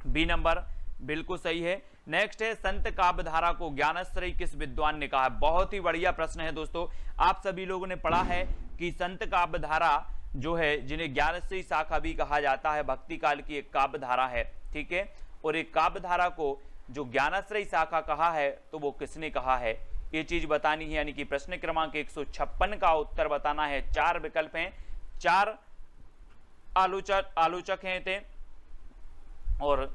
Speaker 1: बी नंबर बिल्कुल सही है। नेक्स्ट है संत काव्यधारा को ज्ञानाश्रयी किस विद्वान ने कहा? बहुत ही बढ़िया प्रश्न है दोस्तों। आप सभी लोगों ने पढ़ा है कि संत काव्यधारा जो है, जिन्हें ज्ञानाश्रयी शाखा भी कहा जाता है, भक्ति काल की एक काव्यधारा है, ठीक है। और एक काव्यधारा को जो ज्ञानाश्रयी शाखा कहा है तो वो किसने कहा है, ये चीज बतानी है। यानी कि प्रश्न क्रमांक 156 का उत्तर बताना है। 4 विकल्प हैं, 4 आलोचक हैं थे, और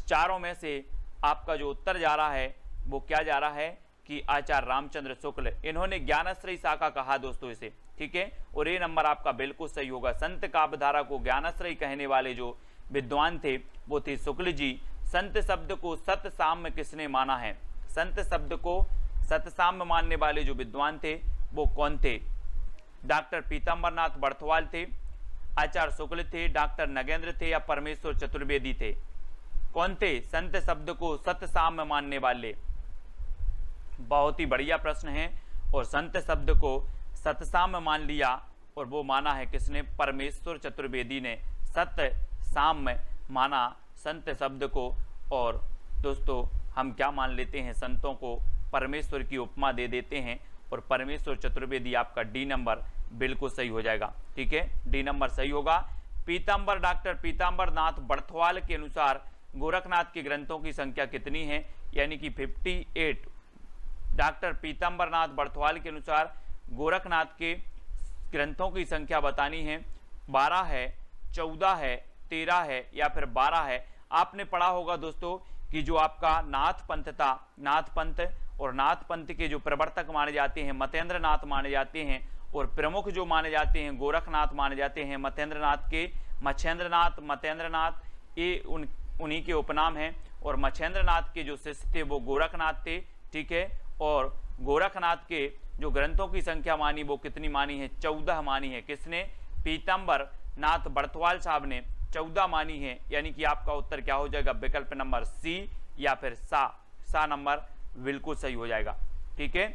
Speaker 1: चारों में से आपका जो उत्तर जा रहा है वो क्या जा रहा है कि आचार्य रामचंद्र शुक्ल, इन्होंने ज्ञानाश्रयी शाखा कहा दोस्तों इसे, ठीक है। और ये नंबर आपका बिल्कुल सही होगा। संत काव्यधारा को ज्ञानाश्रयी कहने वाले जो विद्वान थे वो थे शुक्ल जी। संत शब्द को सतसाम्य किसने माना है? संत शब्द को सतसाम्य मानने वाले जो विद्वान थे वो कौन थे? डॉक्टर पीताम्बरनाथ बर्थवाल थे, आचार्य शुक्ल थे, डॉक्टर नगेंद्र थे, या परमेश्वर चतुर्वेदी थे? कौन थे संत शब्द को सतसाम्य मानने वाले? बहुत ही बढ़िया प्रश्न है। और संत शब्द को सतसाम्य मान लिया, और वो माना है किसने? परमेश्वर चतुर्वेदी ने सतसाम्य माना संत शब्द को। और दोस्तों हम क्या मान लेते हैं? संतों को परमेश्वर की उपमा दे देते हैं, और परमेश्वर चतुर्वेदी आपका डी नंबर बिल्कुल सही हो जाएगा, ठीक है, डी नंबर सही होगा। पीताम्बर, डॉक्टर पीताम्बरनाथ बर्थवाल के अनुसार गोरखनाथ के ग्रंथों की संख्या कितनी है? यानी कि 58। डॉक्टर पीताम्बरनाथ बर्थवाल के अनुसार गोरखनाथ के ग्रंथों की संख्या बतानी है। 12 है, 14 है, 13 है, या फिर 12 है। आपने पढ़ा होगा दोस्तों कि जो आपका नाथ पंथ था, नाथ पंथ, और नाथ पंथ के जो प्रवर्तक माने जाते हैं मतेंद्र नाथ माने जाते हैं, और प्रमुख जो माने जाते हैं गोरखनाथ माने जाते हैं मतेंद्र नाथ के। मच्छेंद्र नाथ, मतेंद्र नाथ, ये उन्हीं के उपनाम हैं। और मच्छेंद्र नाथ के जो शिष्य थे वो गोरखनाथ थे, ठीक है। और गोरखनाथ के जो ग्रंथों की संख्या मानी वो कितनी मानी है? 14 मानी है। किसने? पीताम्बर नाथ बर्थवाल साहब ने 14 मानी है। यानी कि आपका उत्तर क्या हो जाएगा? विकल्प नंबर सी या फिर सा नंबर बिल्कुल सही हो जाएगा, ठीक है।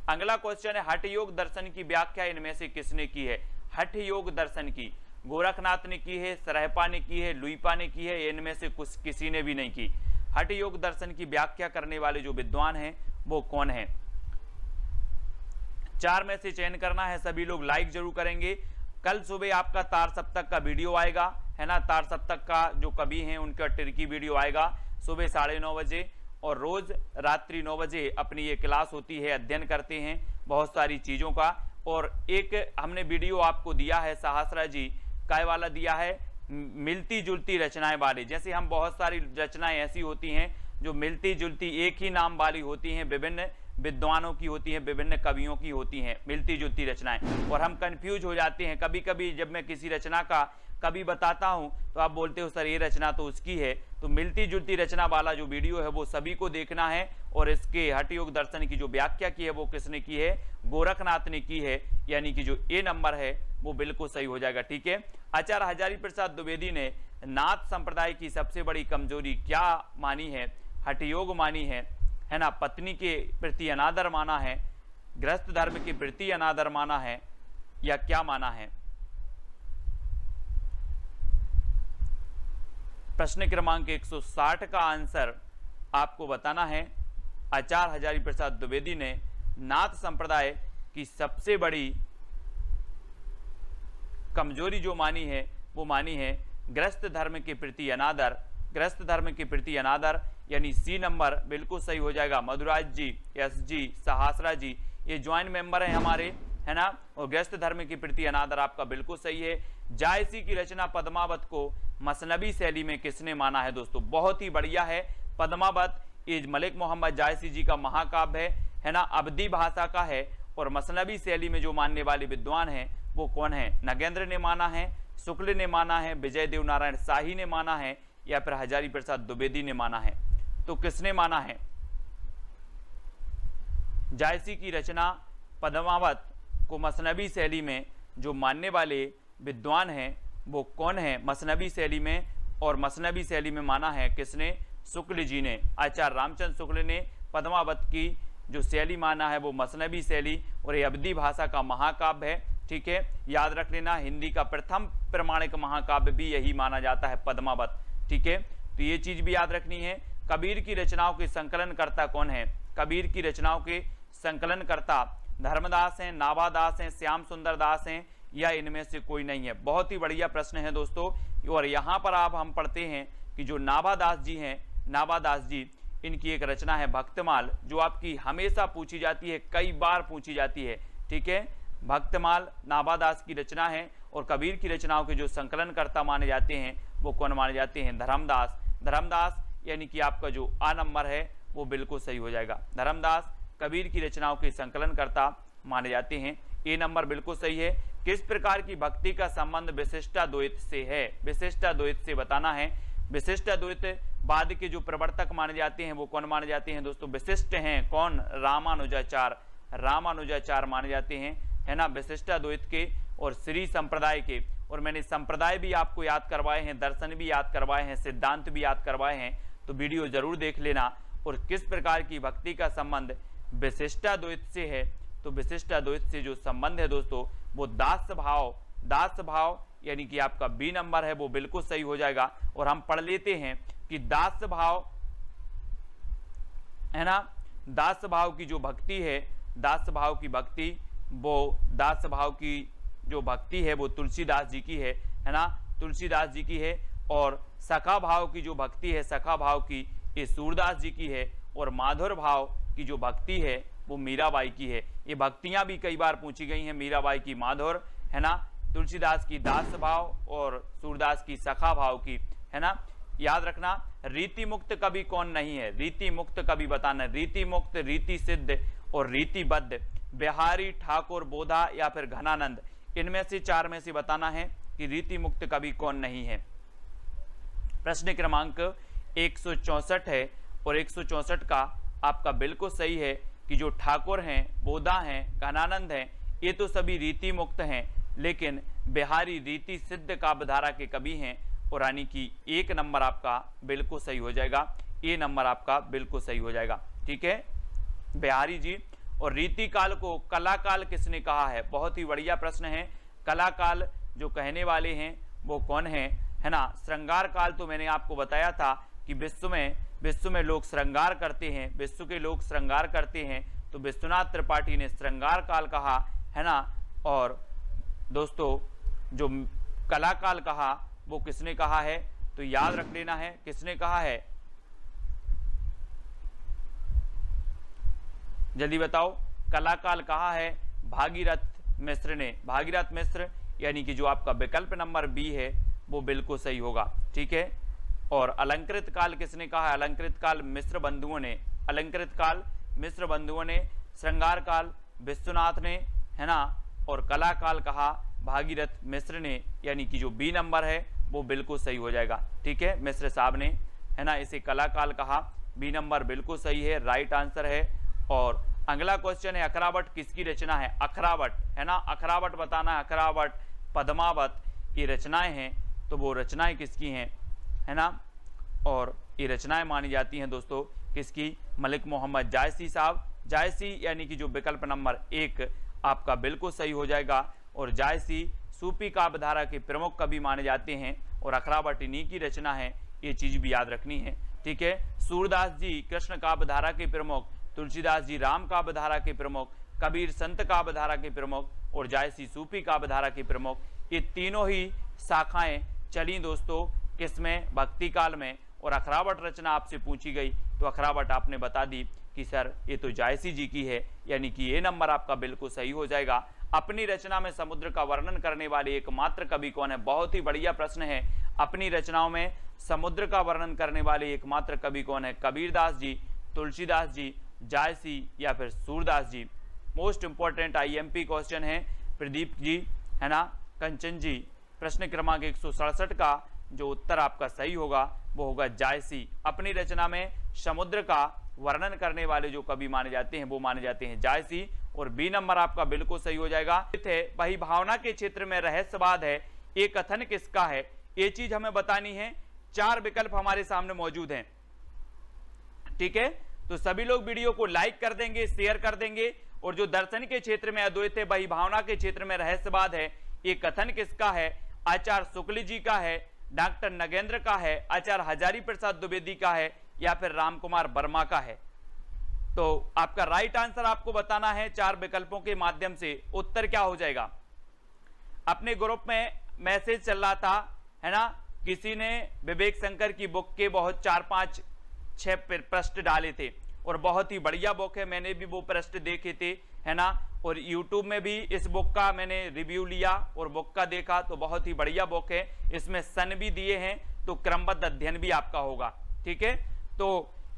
Speaker 1: अगला क्वेश्चन है हठ योग दर्शन की व्याख्या इनमें से किसने की है? हठ योग दर्शन की गोरखनाथ ने की है, सरहपा ने की है, लुईपा ने की है, इनमें से कुछ किसी ने भी नहीं की। हठ योग दर्शन की व्याख्या करने वाले जो विद्वान हैं वो कौन है? 4 में से चयन करना है। सभी लोग लाइक जरूर करेंगे। कल सुबह आपका तार सप्तक का वीडियो आएगा, है ना। तार सप्तक का जो कवि हैं उनका टिरकी वीडियो आएगा सुबह 9:30 बजे, और रोज रात्रि 9 बजे अपनी ये क्लास होती है, अध्ययन करते हैं बहुत सारी चीजों का। और एक हमने वीडियो आपको दिया है सहस्रा जी काय वाला दिया है, मिलती जुलती रचनाएं वाले। जैसे हम बहुत सारी रचनाएं ऐसी होती हैं जो मिलती जुलती एक ही नाम वाली होती हैं, विभिन्न विद्वानों की होती हैं, विभिन्न कवियों की होती हैं मिलती जुलती रचनाएं, और हम कंफ्यूज हो जाते हैं। कभी कभी जब मैं किसी रचना का कभी बताता हूं तो आप बोलते हो सर ये रचना तो उसकी है। तो मिलती जुलती रचना वाला जो वीडियो है वो सभी को देखना है। और इसके हठ योग दर्शन की जो व्याख्या की है वो किसने की है? गोरखनाथ ने की है। यानी कि जो ए नंबर है वो बिल्कुल सही हो जाएगा, ठीक है। आचार्य हजारी प्रसाद द्विवेदी ने नाथ संप्रदाय की सबसे बड़ी कमजोरी क्या मानी है? हठ योग मानी है ना। पत्नी के प्रति अनादर माना है, गृहस्थ धर्म के प्रति अनादर माना है, या क्या माना है? प्रश्न क्रमांक 160 का आंसर आपको बताना है। आचार्य हजारी प्रसाद द्विवेदी ने नाथ संप्रदाय की सबसे बड़ी कमजोरी जो मानी है वो मानी है गृहस्थ धर्म के प्रति अनादर। गृहस्थ धर्म के प्रति अनादर यानी सी नंबर बिल्कुल सही हो जाएगा। मधुराज जी, एस जी, सहस्रा जी ये ज्वाइंट मेंबर हैं हमारे, है ना। और गृहस्थ धर्म के प्रति अनादर आपका बिल्कुल सही है। जायसी की रचना पद्मावत को मसनबी शैली में किसने माना है? दोस्तों बहुत ही बढ़िया है। पद्मावत ये मलिक मोहम्मद जायसी जी का महाकाव्य है ना, अवधी भाषा का है। और मसनबी शैली में जो मानने वाले विद्वान हैं वो कौन है? नगेंद्र ने माना है, शुक्ल ने माना है, विजय देव नारायण शाही ने माना है, या फिर हजारी प्रसाद द्विवेदी ने माना है? तो किसने माना है? जायसी की रचना पद्मावत को मसनवी शैली में जो मानने वाले विद्वान हैं वो कौन है? मसनवी शैली में, और मसनवी शैली में माना है किसने? शुक्ल जी ने। आचार्य रामचंद्र शुक्ल ने पद्मावत की जो शैली माना है वो मसनवी शैली, और ये अवधी भाषा का महाकाव्य है। ठीक है, याद रख लेना, हिंदी का प्रथम प्रमाणिक महाकाव्य भी यही माना जाता है, पद्मावत। ठीक है, तो ये चीज भी याद रखनी है। कबीर की रचनाओं के संकलनकर्ता कौन है? कबीर की रचनाओं के संकलनकर्ता धर्मदास हैं, नाभादास हैं, श्याम सुंदर दास हैं, या इनमें से कोई नहीं है? बहुत ही बढ़िया प्रश्न है दोस्तों। और यहाँ पर आप हम पढ़ते हैं कि जो नाभादास जी हैं, नाभादास जी, इनकी एक रचना है भक्तमाल, जो आपकी हमेशा पूछी जाती है, कई बार पूछी जाती है। ठीक है, भक्तमाल नाभादास की रचना है। और कबीर की रचनाओं के जो संकलनकर्ता माने जाते हैं वो कौन माने जाते हैं? धर्मदास। धर्मदास यानी कि आपका जो आ नंबर है वो बिल्कुल सही हो जाएगा। धर्मदास कबीर की रचनाओं के संकलनकर्ता माने जाते हैं। ए नंबर बिल्कुल सही है। किस प्रकार की भक्ति का संबंध विशिष्टाद्वैत से है? विशिष्टाद्वैत से बताना है। विशिष्टाद्वैत बाद के जो प्रवर्तक माने जाते हैं वो कौन माने जाते हैं दोस्तों? विशिष्ट हैं कौन? रामानुजाचार्य। रामानुजाचार्य माने जाते हैं, है ना, विशिष्टाद्वैत के और श्री संप्रदाय के। और मैंने संप्रदाय भी आपको याद करवाए हैं, दर्शन भी याद करवाए हैं, सिद्धांत भी याद करवाए हैं, तो वीडियो जरूर देख लेना। और किस प्रकार की भक्ति का संबंध विशिष्टाद्वैत से है? तो विशिष्टाद्वैत से जो संबंध है दोस्तों वो दास भाव। दास भाव यानी कि आपका बी नंबर है वो बिल्कुल सही हो जाएगा। और हम पढ़ लेते हैं कि दास भाव, है ना, दास भाव की जो भक्ति है, दास भाव की भक्ति, वो दास भाव की जो भक्ति है वो तुलसीदास जी की है ना, तुलसीदास जी की है। और सखा भाव की जो भक्ति है, सखा भाव की, ये सूरदास जी की है। और माधुर भाव की जो भक्ति है वो मीराबाई की है। ये भक्तियां भी कई बार पूछी गई हैं, मीराबाई की माधुर, है ना, तुलसीदास की दास भाव और सूरदास की सखा भाव की, है ना। याद रखना, रीति मुक्त कवि कौन नहीं है? रीति मुक्त कवि बताना। रीति मुक्त, रीति सिद्ध और रीतिबद्ध, बिहारी, ठाकुर, बोधा या फिर घनानंद, इनमें से चार में से बताना है कि रीति मुक्त कवि कौन नहीं है। प्रश्न क्रमांक 164 है और 164 का आपका बिल्कुल सही है कि जो ठाकुर हैं, बोधा हैं, घनानंद हैं, ये तो सभी रीति मुक्त हैं, लेकिन बिहारी रीति सिद्ध काव्यधारा के कवि हैं। और यानी कि एक नंबर आपका बिल्कुल सही हो जाएगा, ए नंबर आपका बिल्कुल सही हो जाएगा। ठीक है, बिहारी जी। और रीति काल को कलाकाल किसने कहा है? बहुत ही बढ़िया प्रश्न है। कलाकाल जो कहने वाले हैं वो कौन है? है ना, श्रृंगार काल तो मैंने आपको बताया था कि विश्व में लोग श्रृंगार करते हैं, विश्व के लोग श्रृंगार करते हैं, तो विश्वनाथ त्रिपाठी ने श्रृंगार काल कहा, है ना। और दोस्तों जो कलाकाल कहा वो किसने कहा है? तो याद रख लेना है किसने कहा है, जल्दी बताओ। कलाकाल कहा है भागीरथ मिश्र ने। भागीरथ मिश्र यानी कि जो आपका विकल्प नंबर बी है वो बिल्कुल सही होगा। ठीक है। और अलंकृत काल किसने कहा है? अलंकृत काल मिश्र बंधुओं ने। अलंकृत काल मिश्र बंधुओं ने। श्रृंगार काल विश्वनाथ ने, है ना। और कला काल कहा भागीरथ मिश्र ने, यानी कि जो बी नंबर है वो बिल्कुल सही हो जाएगा। ठीक है, मिश्र साहब ने, है ना, इसे कला काल कहा। बी नंबर बिल्कुल सही है, राइट आंसर है। और अगला क्वेश्चन है अखरावट किसकी रचना है? अखरावट, है ना, अखरावट बताना है। अखरावट, पद्मावत, ये रचनाएं हैं, तो वो रचनाएं किसकी हैं, है ना। और ये रचनाएं मानी जाती हैं दोस्तों किसकी? मलिक मोहम्मद जायसी साहब। जायसी यानी कि जो विकल्प नंबर 1 आपका बिल्कुल सही हो जाएगा। और जायसी सूफी काव्यधारा के प्रमुख कवि माने जाते हैं और अखरावट इन्हीं की रचना है, ये चीज भी याद रखनी है। ठीक है, सूरदास जी कृष्ण काव्यधारा के प्रमुख, तुलसीदास जी राम काव्यधारा के प्रमुख, कबीर संत काव्यधारा के प्रमुख और जायसी सूफी काव्यधारा के प्रमुख, ये तीनों ही शाखाएं चली दोस्तों किसमें? भक्ति काल में। और अखरावट रचना आपसे पूछी गई तो अखरावट आपने बता दी कि सर ये तो जायसी जी की है, यानी कि ये नंबर आपका बिल्कुल सही हो जाएगा। अपनी रचना में समुद्र का वर्णन करने वाले एकमात्र कवि कौन है? बहुत ही बढ़िया प्रश्न है। अपनी रचनाओं में समुद्र का वर्णन करने वाले एकमात्र कवि कौन है? कबीरदास जी, तुलसीदास जी, जायसी या फिर सूरदास जी। मोस्ट इंपॉर्टेंट आईएमपी क्वेश्चन है प्रदीप जी, है ना, कंचन जी। प्रश्न क्रमांक 167 का जो उत्तर आपका सही होगा वो होगा जायसी। अपनी रचना में समुद्र का वर्णन करने वाले जो कवि माने जाते हैं वो माने जाते हैं जायसी। और बी नंबर आपका बिल्कुल सही हो जाएगा। वही भावना के क्षेत्र में रहस्यवाद है, ये कथन किसका है, ये चीज हमें बतानी है। 4 विकल्प हमारे सामने मौजूद हैं, ठीक है। तो सभी लोग वीडियो को लाइक कर देंगे, शेयर कर देंगे। और जो दर्शन के क्षेत्र में अद्वैत है, वही भावना के क्षेत्र में रहस्यवाद है, ये कथन किसका है, आचार्य शुक्ल जी का है, डॉक्टर नगेंद्र का है, आचार्य हजारी प्रसाद द्विवेदी का है, या फिर रामकुमार वर्मा का है। तो आपका राइट आंसर आपको बताना है 4 विकल्पों के माध्यम से। उत्तर क्या हो जाएगा, अपने ग्रुप में मैसेज चल रहा था, है ना, किसी ने विवेक शंकर की बुक के बहुत 4, 5, 6 प्रश्न डाले थे और बहुत ही बढ़िया बुक है, मैंने भी वो प्रश्न देखे थे, है ना। और YouTube में भी इस बुक का मैंने रिव्यू लिया और बुक का देखा, तो बहुत ही बढ़िया बुक है, इसमें सन भी दिए हैं, तो क्रमबद्ध अध्ययन भी आपका होगा, ठीक है। तो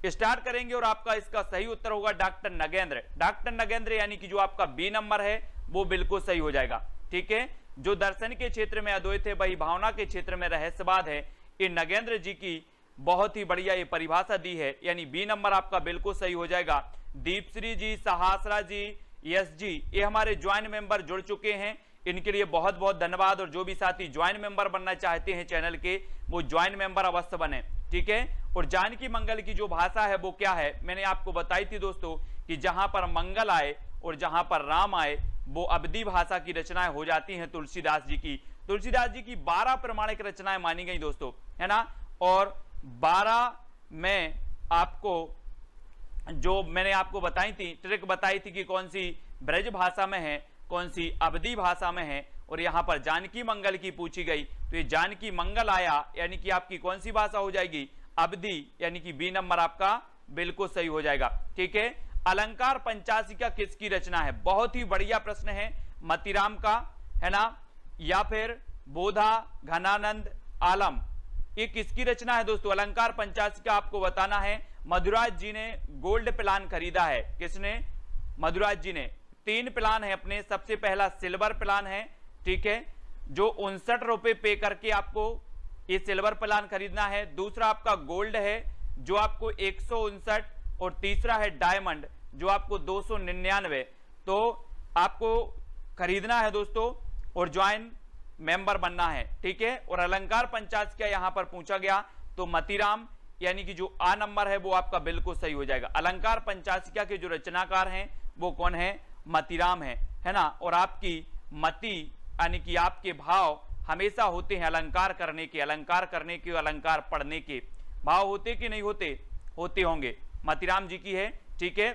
Speaker 1: स्टार्ट करेंगे और आपका इसका सही उत्तर होगा डॉक्टर नगेंद्र। डॉक्टर नगेंद्र यानी कि जो आपका बी नंबर है वो बिल्कुल सही हो जाएगा, ठीक है। जो दर्शन के क्षेत्र में अद्वैत है, वही भावना के क्षेत्र में रहस्यवाद है, ये नगेंद्र जी की बहुत ही बढ़िया ये परिभाषा दी है, यानी बी नंबर आपका बिल्कुल सही हो जाएगा। दीपश्री जी, सहासरा जी, यश जी, ये हमारे ज्वाइंट मेंबर जुड़ चुके हैं, इनके लिए बहुत बहुत धन्यवाद। और जो भी साथी ज्वाइंट मेंबर बनना चाहते हैं चैनल के, वो ज्वाइंट मेंबर अवश्य बने, ठीक है। और जानकी मंगल की जो भाषा है वो क्या है, मैंने आपको बताई थी दोस्तों कि जहां पर मंगल आए और जहां पर राम आए, वो अवधी भाषा की रचनाएं हो जाती हैं तुलसीदास जी की। तुलसीदास जी की 12 प्रमाणिक रचनाएं मानी गई दोस्तों, है ना। और 12 में आपको जो मैंने आपको बताई थी, ट्रिक बताई थी कि कौन सी ब्रज भाषा में है, कौन सी अवधी भाषा में है, और यहां पर जानकी मंगल की पूछी गई, तो ये जानकी मंगल आया यानी कि आपकी कौन सी भाषा हो जाएगी, अवधी, यानी कि बी नंबर आपका बिल्कुल सही हो जाएगा, ठीक है। अलंकार पंचाशिका किसकी रचना है, बहुत ही बढ़िया प्रश्न है, मतीराम का, है ना, या फिर बोधा घनानंद आलम, ये किसकी रचना है दोस्तों। अलंकार पंचाशिका आपको बताना है, मधुराज जी ने गोल्ड प्लान खरीदा है, किसने, मधुराज जी ने। 3 प्लान है अपने, सबसे पहला सिल्वर प्लान है, ठीक है, जो 59 रुपए पे करके आपको ये सिल्वर प्लान खरीदना है। दूसरा आपका गोल्ड है जो आपको 159, और तीसरा है डायमंड जो आपको 299, तो आपको खरीदना है दोस्तों और ज्वाइन मेंबर बनना है, ठीक है। और अलंकार पंचाशिका यहां पर पूछा गया, तो मतीराम यानी कि जो आ नंबर है वो आपका बिल्कुल सही हो जाएगा। अलंकार पंचाशिका के जो रचनाकार हैं वो कौन है, मतीराम है ना। और आपकी मति यानी कि आपके भाव हमेशा होते हैं अलंकार करने के, अलंकार करने के, अलंकार पढ़ने के भाव होते कि नहीं होते, होते होंगे, मतीराम जी की है, ठीक है।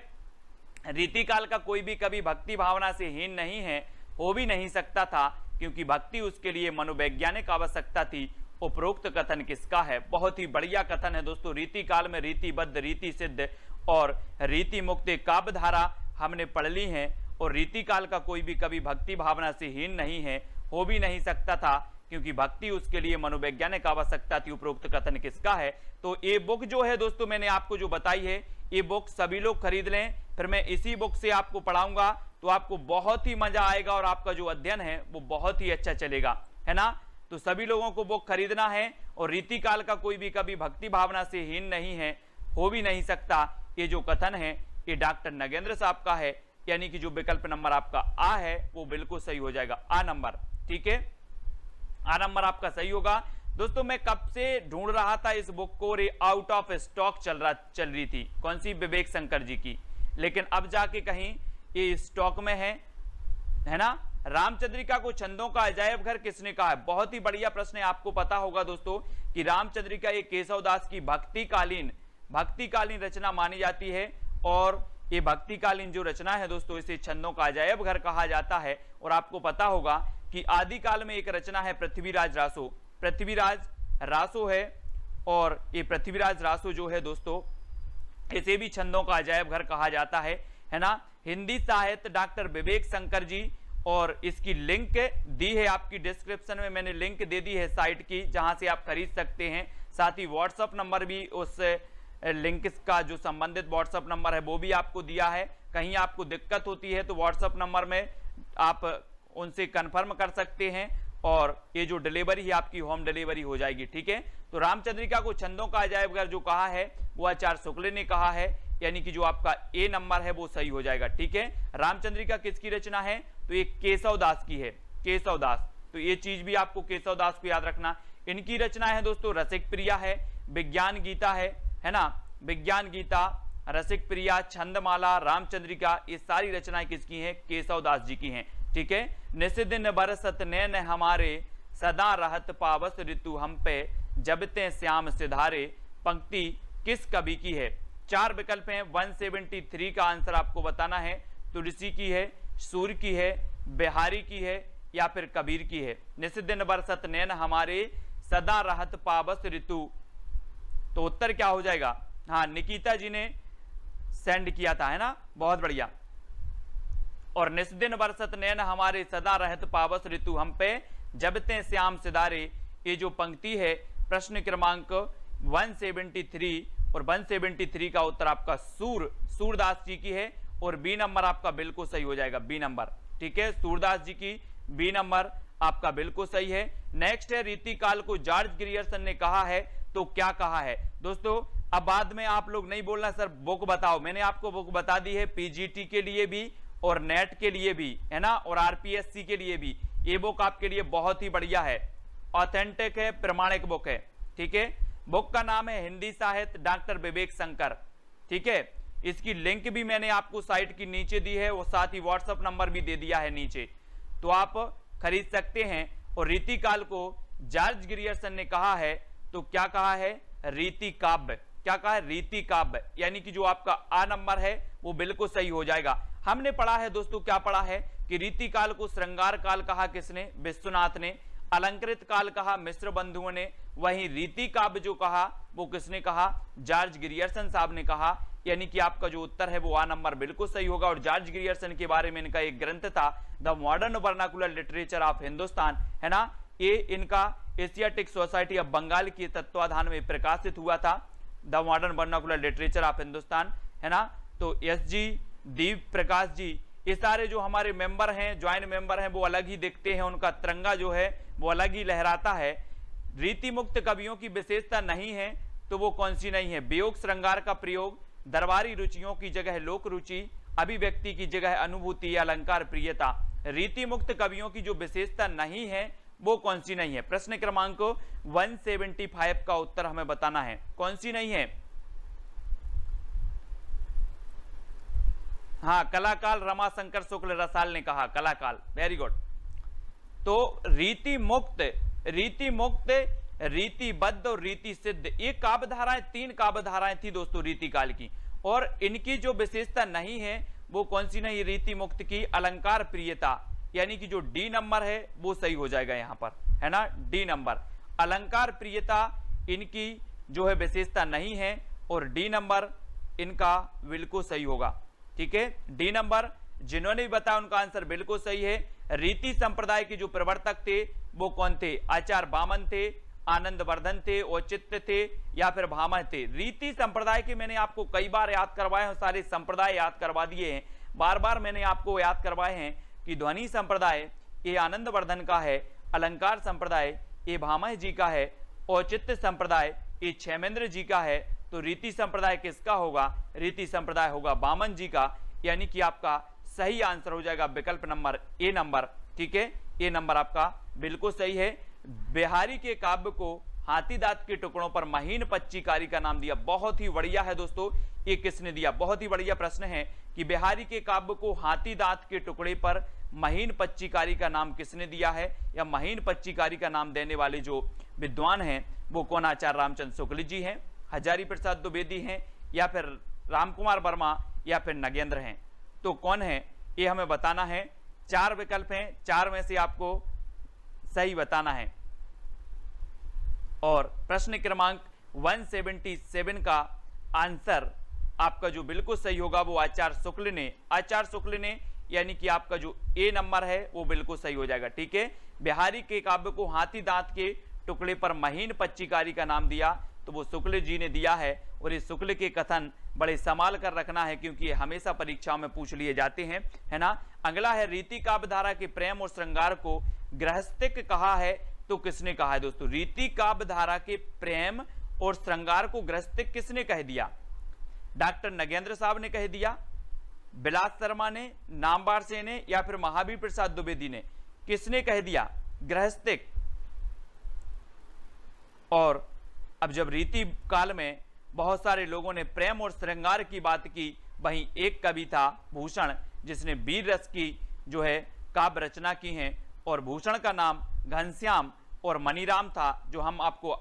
Speaker 1: रीतिकाल का कोई भी कभी भक्ति भावना से हीन नहीं है, हो भी नहीं सकता था, क्योंकि भक्ति उसके लिए मनोवैज्ञानिक आवश्यकता थी। उपरोक्त कथन किसका है, बहुत ही बढ़िया कथन है दोस्तों। रीति काल में रीतिबद्ध, रीति सिद्ध और रीति मुक्त काव्य धारा हमने पढ़ ली है, और रीति काल का कोई भी कभी भक्ति भावना से हीन नहीं है, हो भी नहीं सकता था, क्योंकि भक्ति उसके लिए मनोवैज्ञानिक आवश्यकता थी। उपरोक्त कथन किसका है, तो ये बुक जो है दोस्तों मैंने आपको जो बताई है, ये बुक सभी लोग खरीद लें, फिर मैं इसी बुक से आपको पढ़ाऊंगा, तो आपको बहुत ही मजा आएगा और आपका जो अध्ययन है वो बहुत ही अच्छा चलेगा, है ना। तो सभी लोगों को बुक खरीदना है, और रीतिकाल का कोई भी कभी भक्ति भावना से हीन नहीं है, हो भी नहीं सकता, ये जो कथन है ये डॉक्टर नगेंद्र साहब का है, यानी कि जो विकल्प नंबर आपका आ है वो बिल्कुल सही हो जाएगा, आ नंबर, ठीक है। आ नंबर आपका सही होगा दोस्तों। मैं कब से ढूंढ रहा था इस बुक को, रे आउट ऑफ स्टॉक चल रही थी, कौन सी, विवेक शंकर जी की, लेकिन अब जाके कहीं ये स्टॉक में है ना। रामचंद्रिका को छंदों का अजायब घर किसने कहा है, बहुत ही बढ़िया प्रश्न है। आपको पता होगा दोस्तों कि रामचंद्रिका ये केशवदास की भक्तिकालीन रचना मानी जाती है, और ये भक्तिकालीन जो रचना है दोस्तों इसे छंदों का अजायब घर कहा जाता है। और आपको पता होगा कि आदिकाल में एक रचना है पृथ्वीराज रासो है, और ये पृथ्वीराज रासो जो है दोस्तों इसे भी छंदों का अजायब घर कहा जाता है ना। हिंदी साहित्य डॉक्टर विवेक शंकर जी, और इसकी लिंक दी है आपकी डिस्क्रिप्शन में, मैंने लिंक दे दी है साइट की जहां से आप खरीद सकते हैं। साथ ही व्हाट्सअप नंबर भी, उस लिंक का जो संबंधित व्हाट्सअप नंबर है वो भी आपको दिया है। कहीं आपको दिक्कत होती है तो व्हाट्सअप नंबर में आप उनसे कंफर्म कर सकते हैं, और ये जो डिलीवरी है आपकी होम डिलीवरी हो जाएगी, ठीक है। तो रामचंद्रिका को छंदों का अजायब घर जो कहा है वो आचार्य शुक्ल ने कहा है, यानी कि जो आपका ए नंबर है वो सही हो जाएगा। ठीक है, रामचंद्रिका किसकी रचना है, तो ये केशव दास की है, केशव दास। तो ये चीज भी आपको केशव दास को याद रखना। इनकी रचना है दोस्तों रसिक प्रिया है, विज्ञान गीता है ना, विज्ञान गीता, रसिक प्रिया, छंदमाला, रामचंद्रिका, ये सारी रचनाएं किसकी हैं, केशव दास जी की हैं। ठीक है, निस दिन बरसत नैन हमारे, सदा रहत पावस ऋतु हम पे, जब ते श्याम सिधारे, पंक्ति किस कवि की है। 4 विकल्प हैं, 173 का आंसर आपको बताना है। तुलसी की है, सूर्य की है, बिहारी की है या फिर कबीर की है। निस दिन बरसत नैन हमारे, सदा रहत पावस ऋतु, तो उत्तर क्या हो जाएगा। हाँ, निकिता जी ने सेंड किया था, है ना, बहुत बढ़िया। और निस दिन बरसत नैन हमारे, सदा रहत पावस ऋतु हम पे, जब ते श्याम सिधारे, ये जो पंक्ति है प्रश्न क्रमांक 173, और 173 का उत्तर आपका सूरदास जी की है, और बी नंबर आपका बिल्कुल सही हो जाएगा, बी नंबर। ठीक है, सूरदास जी की बी नंबर आपका बिल्कुल सही है। नेक्स्ट है, रीतिकाल को जॉर्ज ग्रियर्सन ने कहा है, तो क्या कहा है दोस्तों। अब बाद में आप लोग नहीं बोलना सर बुक बताओ, मैंने आपको बुक बता दी है, पीजीटी के लिए भी और नेट के लिए भी, है ना, और आरपीएससी के लिए भी। ये बुक आपके लिए बहुत ही बढ़िया है, ऑथेंटिक है, प्रमाणिक बुक है। ठीक है, बुक का नाम है हिंदी साहित्य डॉक्टर विवेक शंकर। ठीक है, इसकी लिंक भी मैंने आपको साइट की नीचे दी है, और साथ ही व्हाट्सएप नंबर भी दे दिया है नीचे, तो आप खरीद सकते हैं। और रीतिकाल को जॉर्ज ग्रियर्सन ने कहा है, तो क्या कहा है, रीति काव्य। क्या कहा है, रीति काव्य, यानी कि जो आपका आ नंबर है वो बिल्कुल सही हो जाएगा। हमने पढ़ा है दोस्तों, क्या पढ़ा है कि रीतिकाल को श्रृंगार काल कहा किसने, विश्वनाथ ने। अलंकृत काल कहा मिश्र बंधुओं ने। वहीं रीति काव्य जो कहा वो किसने कहा, जॉर्ज ग्रियर्सन साहब ने कहा। यानी कि आपका जो उत्तर है वो आ नंबर बिल्कुल सही होगा। और जॉर्ज ग्रियर्सन के बारे में इनका एक ग्रंथ था, the modern vernacular literature of Hindustan, है ना, ये इनका एशियाटिक सोसाइटी ऑफ बंगाल के तत्वाधान में प्रकाशित हुआ था, the modern vernacular literature of Hindustan, है ना। तो एस जी, दीप प्रकाश जी, ये सारे जो हमारे मेंबर हैं, ज्वाइंट मेंबर हैं, वो अलग ही दिखते हैं, उनका तिरंगा जो है वो अलग ही लहराता है। रीति मुक्त कवियों की विशेषता नहीं है, तो वो कौन सी नहीं है, वियोग श्रृंगार का प्रयोग, दरबारी रुचियों की जगह लोक रुचि, अभिव्यक्ति की जगह अनुभूति, अलंकार प्रियता। रीति मुक्त कवियों की जो विशेषता नहीं है वो कौन सी नहीं है। प्रश्न क्रमांक 175 का उत्तर हमें बताना है, कौन सी नहीं है। हाँ, कलाकाल रमाशंकर शुक्ल रसाल ने कहा, कलाकाल, वेरी गुड। तो रीति मुक्त, रीतिबद्ध और रीति सिद्ध, ये काव्य धाराएं, 3 काव्य धाराएं थी दोस्तों रीति काल की, और इनकी जो विशेषता नहीं है वो कौन सी नहीं, रीति मुक्त की अलंकार प्रियता, यानी कि जो डी नंबर है वो सही हो जाएगा यहां पर, है ना, डी नंबर। अलंकार प्रियता इनकी जो है विशेषता नहीं है, और डी नंबर इनका बिल्कुल सही होगा। ठीक है, डी नंबर जिन्होंने भी बताया उनका आंसर बिल्कुल सही है। रीति संप्रदाय के जो प्रवर्तक थे वो कौन थे, आचार्य वामन थे, आनंद वर्धन थे, औचित्य थे या फिर भामह थे। रीति संप्रदाय के मैंने आपको कई बार याद करवाए हैं, सारे संप्रदाय याद करवा दिए हैं, बार बार मैंने आपको याद करवाए हैं कि ध्वनि संप्रदाय ये आनंद वर्धन का है, अलंकार संप्रदाय ये भामह जी का है, औचित्य संप्रदाय ये क्षेमेंद्र जी का है। तो रीति संप्रदाय किसका होगा, रीति संप्रदाय होगा वामन जी का, यानी कि आपका सही आंसर हो जाएगा विकल्प नंबर ए नंबर। ठीक है, ए नंबर आपका बिल्कुल सही है। बिहारी के काव्य को हाथी दांत के टुकड़ों पर महीन पच्चीकारी का नाम दिया, बहुत ही बढ़िया है दोस्तों, ये किसने दिया, बहुत ही बढ़िया प्रश्न है कि बिहारी के काव्य को हाथी दांत के टुकड़े पर महीन पच्चीकारी का नाम किसने दिया है, या महीन पच्चीकारी का नाम देने वाले जो विद्वान हैं वो कौन, आचार्य रामचंद्र शुक्ल जी हैं, हजारी प्रसाद द्विवेदी हैं, या फिर रामकुमार वर्मा, या फिर नगेंद्र हैं। तो कौन है ये हमें बताना है। 4 विकल्प हैं, 4 में से आपको सही बताना है। और प्रश्न क्रमांक 177 का आंसर आपका जो बिल्कुल सही होगा वो आचार्य शुक्ल ने, यानी कि आपका जो ए नंबर है वो बिल्कुल सही हो जाएगा। ठीक है, बिहारी के काव्य को हाथी दांत के टुकड़े पर महीन पच्चीकारी का नाम दिया, तो वो शुक्ल जी ने दिया है। और इस शुक्ल के कथन बड़े संभाल कर रखना है, क्योंकि ये हमेशा परीक्षाओं में पूछ लिए जाते हैं, है ना। अगला है, रीति काव्य धारा के प्रेम और श्रृंगार को गृहस्थिक कहा है, तो किसने कहा है दोस्तों। रीति काव्य धारा के प्रेम और श्रृंगार को गृहस्थिक किसने कह दिया, डॉक्टर नगेंद्र साहब ने कह दिया, बिलास शर्मा ने, नामवर सेन ने, या फिर महावीर प्रसाद द्विवेदी ने? किसने कह दिया? गृहस्थिक। और अब जब रीति काल में बहुत सारे लोगों ने प्रेम और श्रृंगार की बात की, वहीं एक कवि था भूषण, जिसने वीर रस की जो है काव्य रचना की है, और भूषण का नाम घनश्याम और मनीराम था, जो हम आपको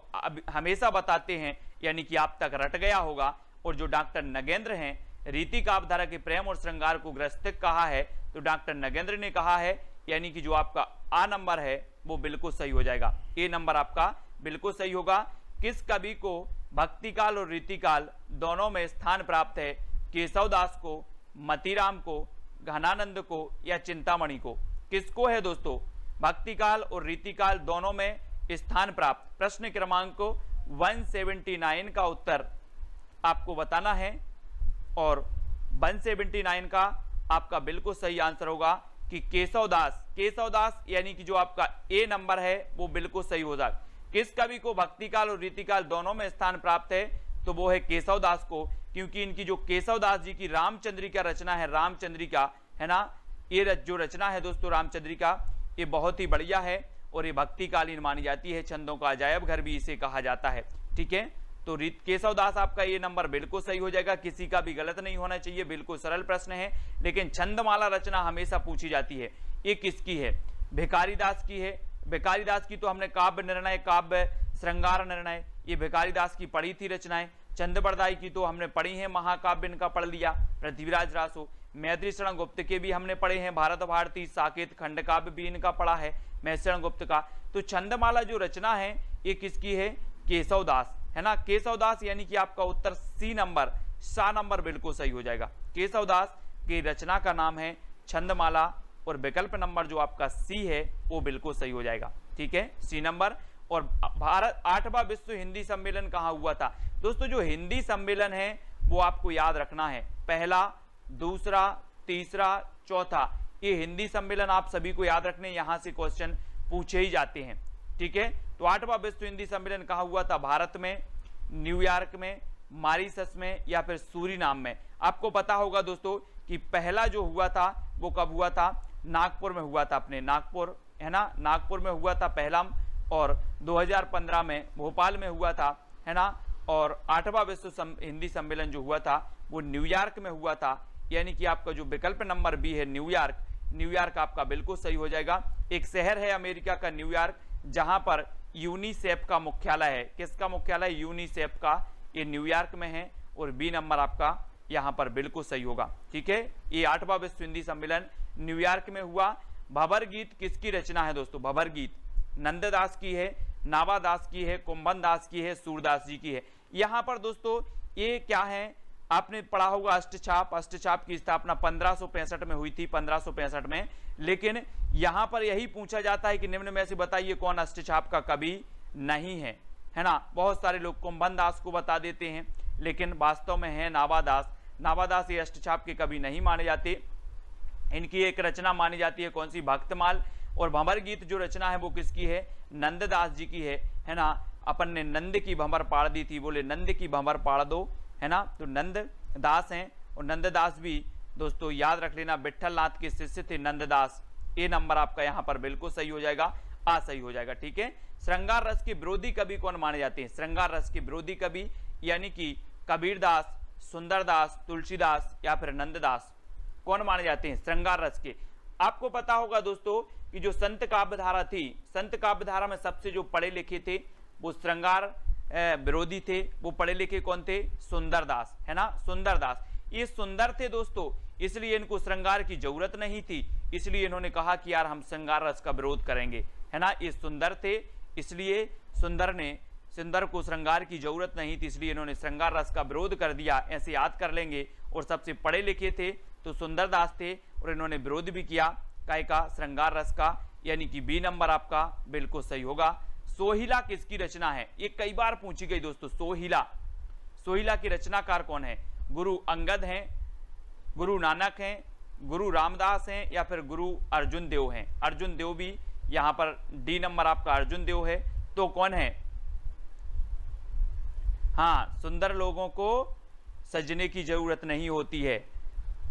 Speaker 1: हमेशा बताते हैं, यानी कि आप तक रट गया होगा। और जो डॉक्टर नगेंद्र हैं, रीति काव्यधारा के प्रेम और श्रृंगार को गृहस्थिक कहा है, तो डॉक्टर नगेंद्र ने कहा है, यानी कि जो आपका आ नंबर है वो बिल्कुल सही हो जाएगा, ए नंबर आपका बिल्कुल सही होगा। किस कवि को भक्तिकाल और रीतिकाल दोनों में स्थान प्राप्त है? केशवदास को, मतीराम को, घनानंद को, या चिंतामणि को? किसको है दोस्तों भक्तिकाल और रीतिकाल दोनों में स्थान प्राप्त? प्रश्न क्रमांक 179 का उत्तर आपको बताना है, और 179 का आपका बिल्कुल सही आंसर होगा कि केशवदास। केशवदास यानी कि जो आपका ए नंबर है वो बिल्कुल सही हो जाएगा। किस कवि को भक्तिकाल और रीतिकाल दोनों में स्थान प्राप्त है? तो वो है केशवदास को, क्योंकि इनकी जो केशवदास जी की रामचंद्रिका रचना है, रामचंद्रिका है ना, ये जो रचना है दोस्तों रामचंद्रिका, ये बहुत ही बढ़िया है और ये भक्तिकालीन मानी जाती है। छंदों का अजायब घर भी इसे कहा जाता है। ठीक है, तो केशवदास आपका ये नंबर बिल्कुल सही हो जाएगा, किसी का भी गलत नहीं होना चाहिए। बिल्कुल सरल प्रश्न है, लेकिन छंदमाला रचना हमेशा पूछी जाती है। ये किसकी है? भिखारीदास की है। भिखारीदास की तो हमने काव्य निर्णय, काव्य श्रृंगार निर्णय, ये भिखारीदास की पढ़ी थी रचनाएं। चंद्रबरदाई की तो हमने पढ़ी है, महाकाव्य इनका पढ़ लिया। पृथ्वीराज रासो, मैत्री शरण गुप्त के भी हमने पढ़े हैं, भारत भारती, साकेत, खंड काव्य भी इनका पढ़ा है मैत्रेय गुप्त का। तो छंदमाला जो रचना है ये किसकी है? केशवदास, है ना, केशवदास, यानी कि आपका उत्तर सी नंबर, सा नंबर बिल्कुल सही हो जाएगा। केशवदास की रचना का नाम है छंदमाला, और विकल्प नंबर जो आपका सी है वो बिल्कुल सही हो जाएगा। ठीक है, सी नंबर। और भारत 8वां विश्व हिंदी सम्मेलन कहाँ हुआ था? दोस्तों जो हिंदी सम्मेलन है वो आपको याद रखना है, पहला, दूसरा, तीसरा, चौथा, ये हिंदी सम्मेलन आप सभी को याद रखने, यहां से क्वेश्चन पूछे ही जाते हैं। ठीक है, तो 8वां विश्व हिंदी सम्मेलन कहाँ हुआ था? भारत में, न्यूयॉर्क में, मॉरिशस में, या फिर सूरीनाम में? आपको पता होगा दोस्तों कि पहला जो हुआ था वो कब हुआ था? नागपुर में हुआ था, अपने नागपुर, है ना, नागपुर में हुआ था पहला, और 2015 में भोपाल में हुआ था, है ना, और 8वां विश्व हिंदी सम्मेलन जो हुआ था वो न्यूयॉर्क में हुआ था, यानी कि आपका जो विकल्प नंबर बी है न्यूयॉर्क, न्यूयॉर्क आपका बिल्कुल सही हो जाएगा। एक शहर है अमेरिका का न्यूयॉर्क, जहां पर यूनिसेफ का मुख्यालय है। किसका मुख्यालय? यूनिसेफ का, ये न्यूयॉर्क में है, और बी नंबर आपका यहां पर बिल्कुल सही होगा। ठीक है, ये 8वां विश्व हिंदी सम्मेलन न्यूयॉर्क में हुआ। भंवर गीत किसकी रचना है दोस्तों? भंवर गीत नंददास की है, नावादास की है, कुंभन दास की है, सूरदास जी की है। यहां पर दोस्तों ये क्या है, आपने पढ़ा होगा अष्टछाप। अष्टछाप की स्थापना 1565 में हुई थी, 1565 में। लेकिन यहां पर यही पूछा जाता है कि निम्न में से बताइए कौन अष्टछाप का कवि नहीं है, है ना। बहुत सारे लोग कुंभन दास को बता देते हैं, लेकिन वास्तव में है नावादास। नावादास ये अष्टछाप के कवि नहीं माने जाते। इनकी एक रचना मानी जाती है, कौन सी? भक्तमाल। और भंवर गीत जो रचना है वो किसकी है? नंददास जी की है ना। अपन ने नंद की भंवर पाड़ दी थी, बोले नंद की भंवर पाड़ दो, है ना। तो नंददास हैं, और नंददास भी दोस्तों याद रख लेना विट्ठल नाथ के शिष्य थे नंददास। ए नंबर आपका यहाँ पर बिल्कुल सही हो जाएगा, आ सही हो जाएगा। ठीक है, श्रृंगार रस के विरोधी कवि कौन माने जाते हैं? श्रृंगार रस के विरोधी कवि यानी कि कबीरदास, सुंदरदास, तुलसीदास, या फिर नंददास, कौन माने जाते हैं श्रृंगार रस के? आपको पता होगा दोस्तों कि जो संत काव्यधारा थी, संत काव्यधारा में सबसे जो पढ़े लिखे थे वो श्रृंगार विरोधी थे। वो पढ़े लिखे कौन थे? सुंदरदास, है ना, सुंदरदास। ये सुंदर थे दोस्तों, इसलिए इनको श्रृंगार की जरूरत नहीं थी, इसलिए इन्होंने कहा कि यार हम श्रृंगार रस का विरोध करेंगे, है ना। ये सुंदर थे, इसलिए सुंदर को श्रृंगार की जरूरत नहीं थी, इसलिए इन्होंने श्रृंगार रस का विरोध कर दिया। ऐसे याद कर लेंगे। और सबसे पढ़े लिखे थे तो सुंदरदास थे, और इन्होंने विरोध भी किया काय का? श्रृंगार रस का, यानी कि बी नंबर आपका बिल्कुल सही होगा। सोहिला किसकी रचना है? ये कई बार पूछी गई दोस्तों। सोहिला की रचनाकार कौन है? गुरु अंगद हैं, गुरु नानक हैं, गुरु रामदास हैं, या फिर गुरु अर्जुन देव हैं? अर्जुन देव भी यहां पर डी नंबर आपका अर्जुन देव है। तो कौन है? हाँ, सुंदर लोगों को सजने की जरूरत नहीं होती है।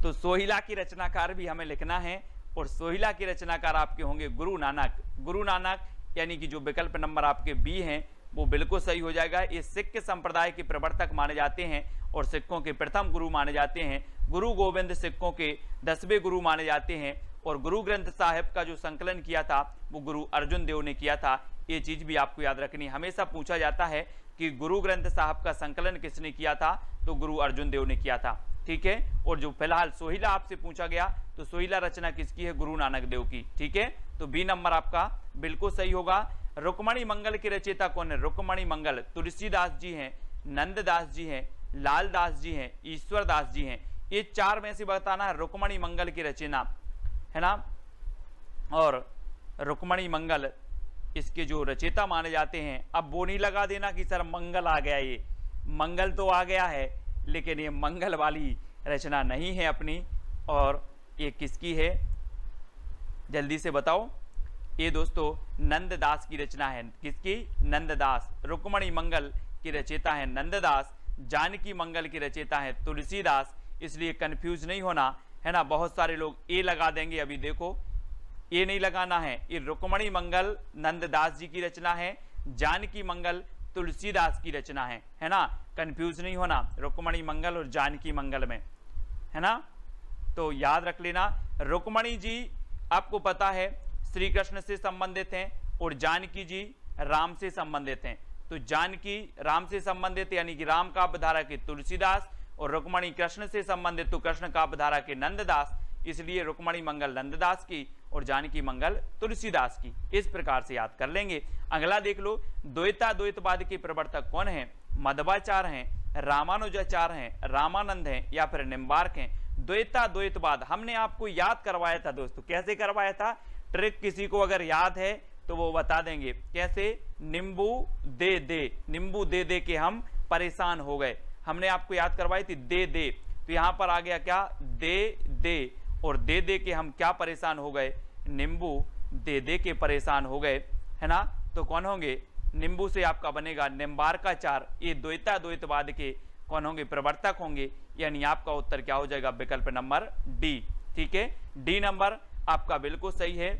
Speaker 1: तो सोहिला की रचनाकार भी हमें लिखना है और सोहिला के रचनाकार आपके होंगे गुरु नानक। गुरु नानक यानी कि जो विकल्प नंबर आपके बी हैं वो बिल्कुल सही हो जाएगा। ये सिख संप्रदाय के प्रवर्तक माने जाते हैं और सिखों के प्रथम गुरु माने जाते हैं। गुरु गोविंद सिखों के 10वें गुरु माने जाते हैं और गुरु ग्रंथ साहिब का जो संकलन किया था वो गुरु अर्जुन देव ने किया था। ये चीज भी आपको याद रखनी। हमेशा पूछा जाता है कि गुरु ग्रंथ साहिब का संकलन किसने किया था, तो गुरु अर्जुन देव ने किया था। ठीक है, और जो फिलहाल सोहिला आपसे पूछा गया तो सोहिला रचना किसकी है, गुरु नानक देव की। ठीक है, तो बी नंबर आपका बिल्कुल सही होगा। रुक्मणी मंगल के रचयिता कौन है? रुक्मणी मंगल तुलसीदास जी हैं, नंददास जी हैं, लालदास जी हैं, ईश्वरदास जी हैं। ये चार में से बताना है रुक्मणी मंगल की रचना, है ना। और रुक्मणी मंगल इसके जो रचयिता माने जाते हैं। अब वो नहीं लगा देना कि सर मंगल आ गया, ये मंगल तो आ गया है लेकिन ये मंगल वाली रचना नहीं है अपनी। और ये किसकी है, जल्दी से बताओ। ये दोस्तों नंददास की रचना है। किसकी? नंददास। रुक्मणी मंगल की रचयिता है नंददास, जानकी मंगल की रचयिता है तुलसीदास। इसलिए कंफ्यूज नहीं होना, है ना। बहुत सारे लोग ए लगा देंगे, अभी देखो ये नहीं लगाना है। ये रुक्मणी मंगल नंददास जी की रचना है, जानकी मंगल तुलसीदास की रचना है ना। कंफ्यूज नहीं होना रुक्मणी मंगल और जानकी मंगल में, है ना। तो याद रख लेना, रुक्मणी जी आपको पता है श्री कृष्ण से संबंधित हैं और जानकी जी राम से संबंधित हैं। तो जानकी राम से संबंधित यानी कि राम काव्यधारा के तुलसीदास, और रुक्मणी कृष्ण से संबंधित तो कृष्ण काव्यधारा के नंददास। इसलिए रुक्मणी मंगल नंददास की और जानकी मंगल तुलसीदास की। इस प्रकार से याद कर लेंगे। अगला देख लो, द्वैता द्वैतवाद के प्रवर्तक कौन है? मध्वाचार्य हैं, रामानुजाचार्य हैं, रामानंद हैं या फिर निम्बार्क हैं। द्वैता द्वैतवाद हमने आपको याद करवाया था दोस्तों। कैसे करवाया था? ट्रिक किसी को अगर याद है तो वो बता देंगे। कैसे? नींबू दे दे, नींबू दे दे के हम परेशान हो गए। हमने आपको याद करवाई थी दे दे, तो यहां पर आ गया क्या? दे दे, और दे दे के हम क्या परेशान हो गए? नींबू दे दे के परेशान हो गए, है ना। तो कौन होंगे? नींबू से आपका बनेगा निम्बार्काचार्य। ये द्वैता द्वैतवाद के कौन होंगे? प्रवर्तक होंगे। यानी आपका उत्तर क्या हो जाएगा? विकल्प नंबर डी। ठीक है, डी नंबर आपका बिल्कुल सही है।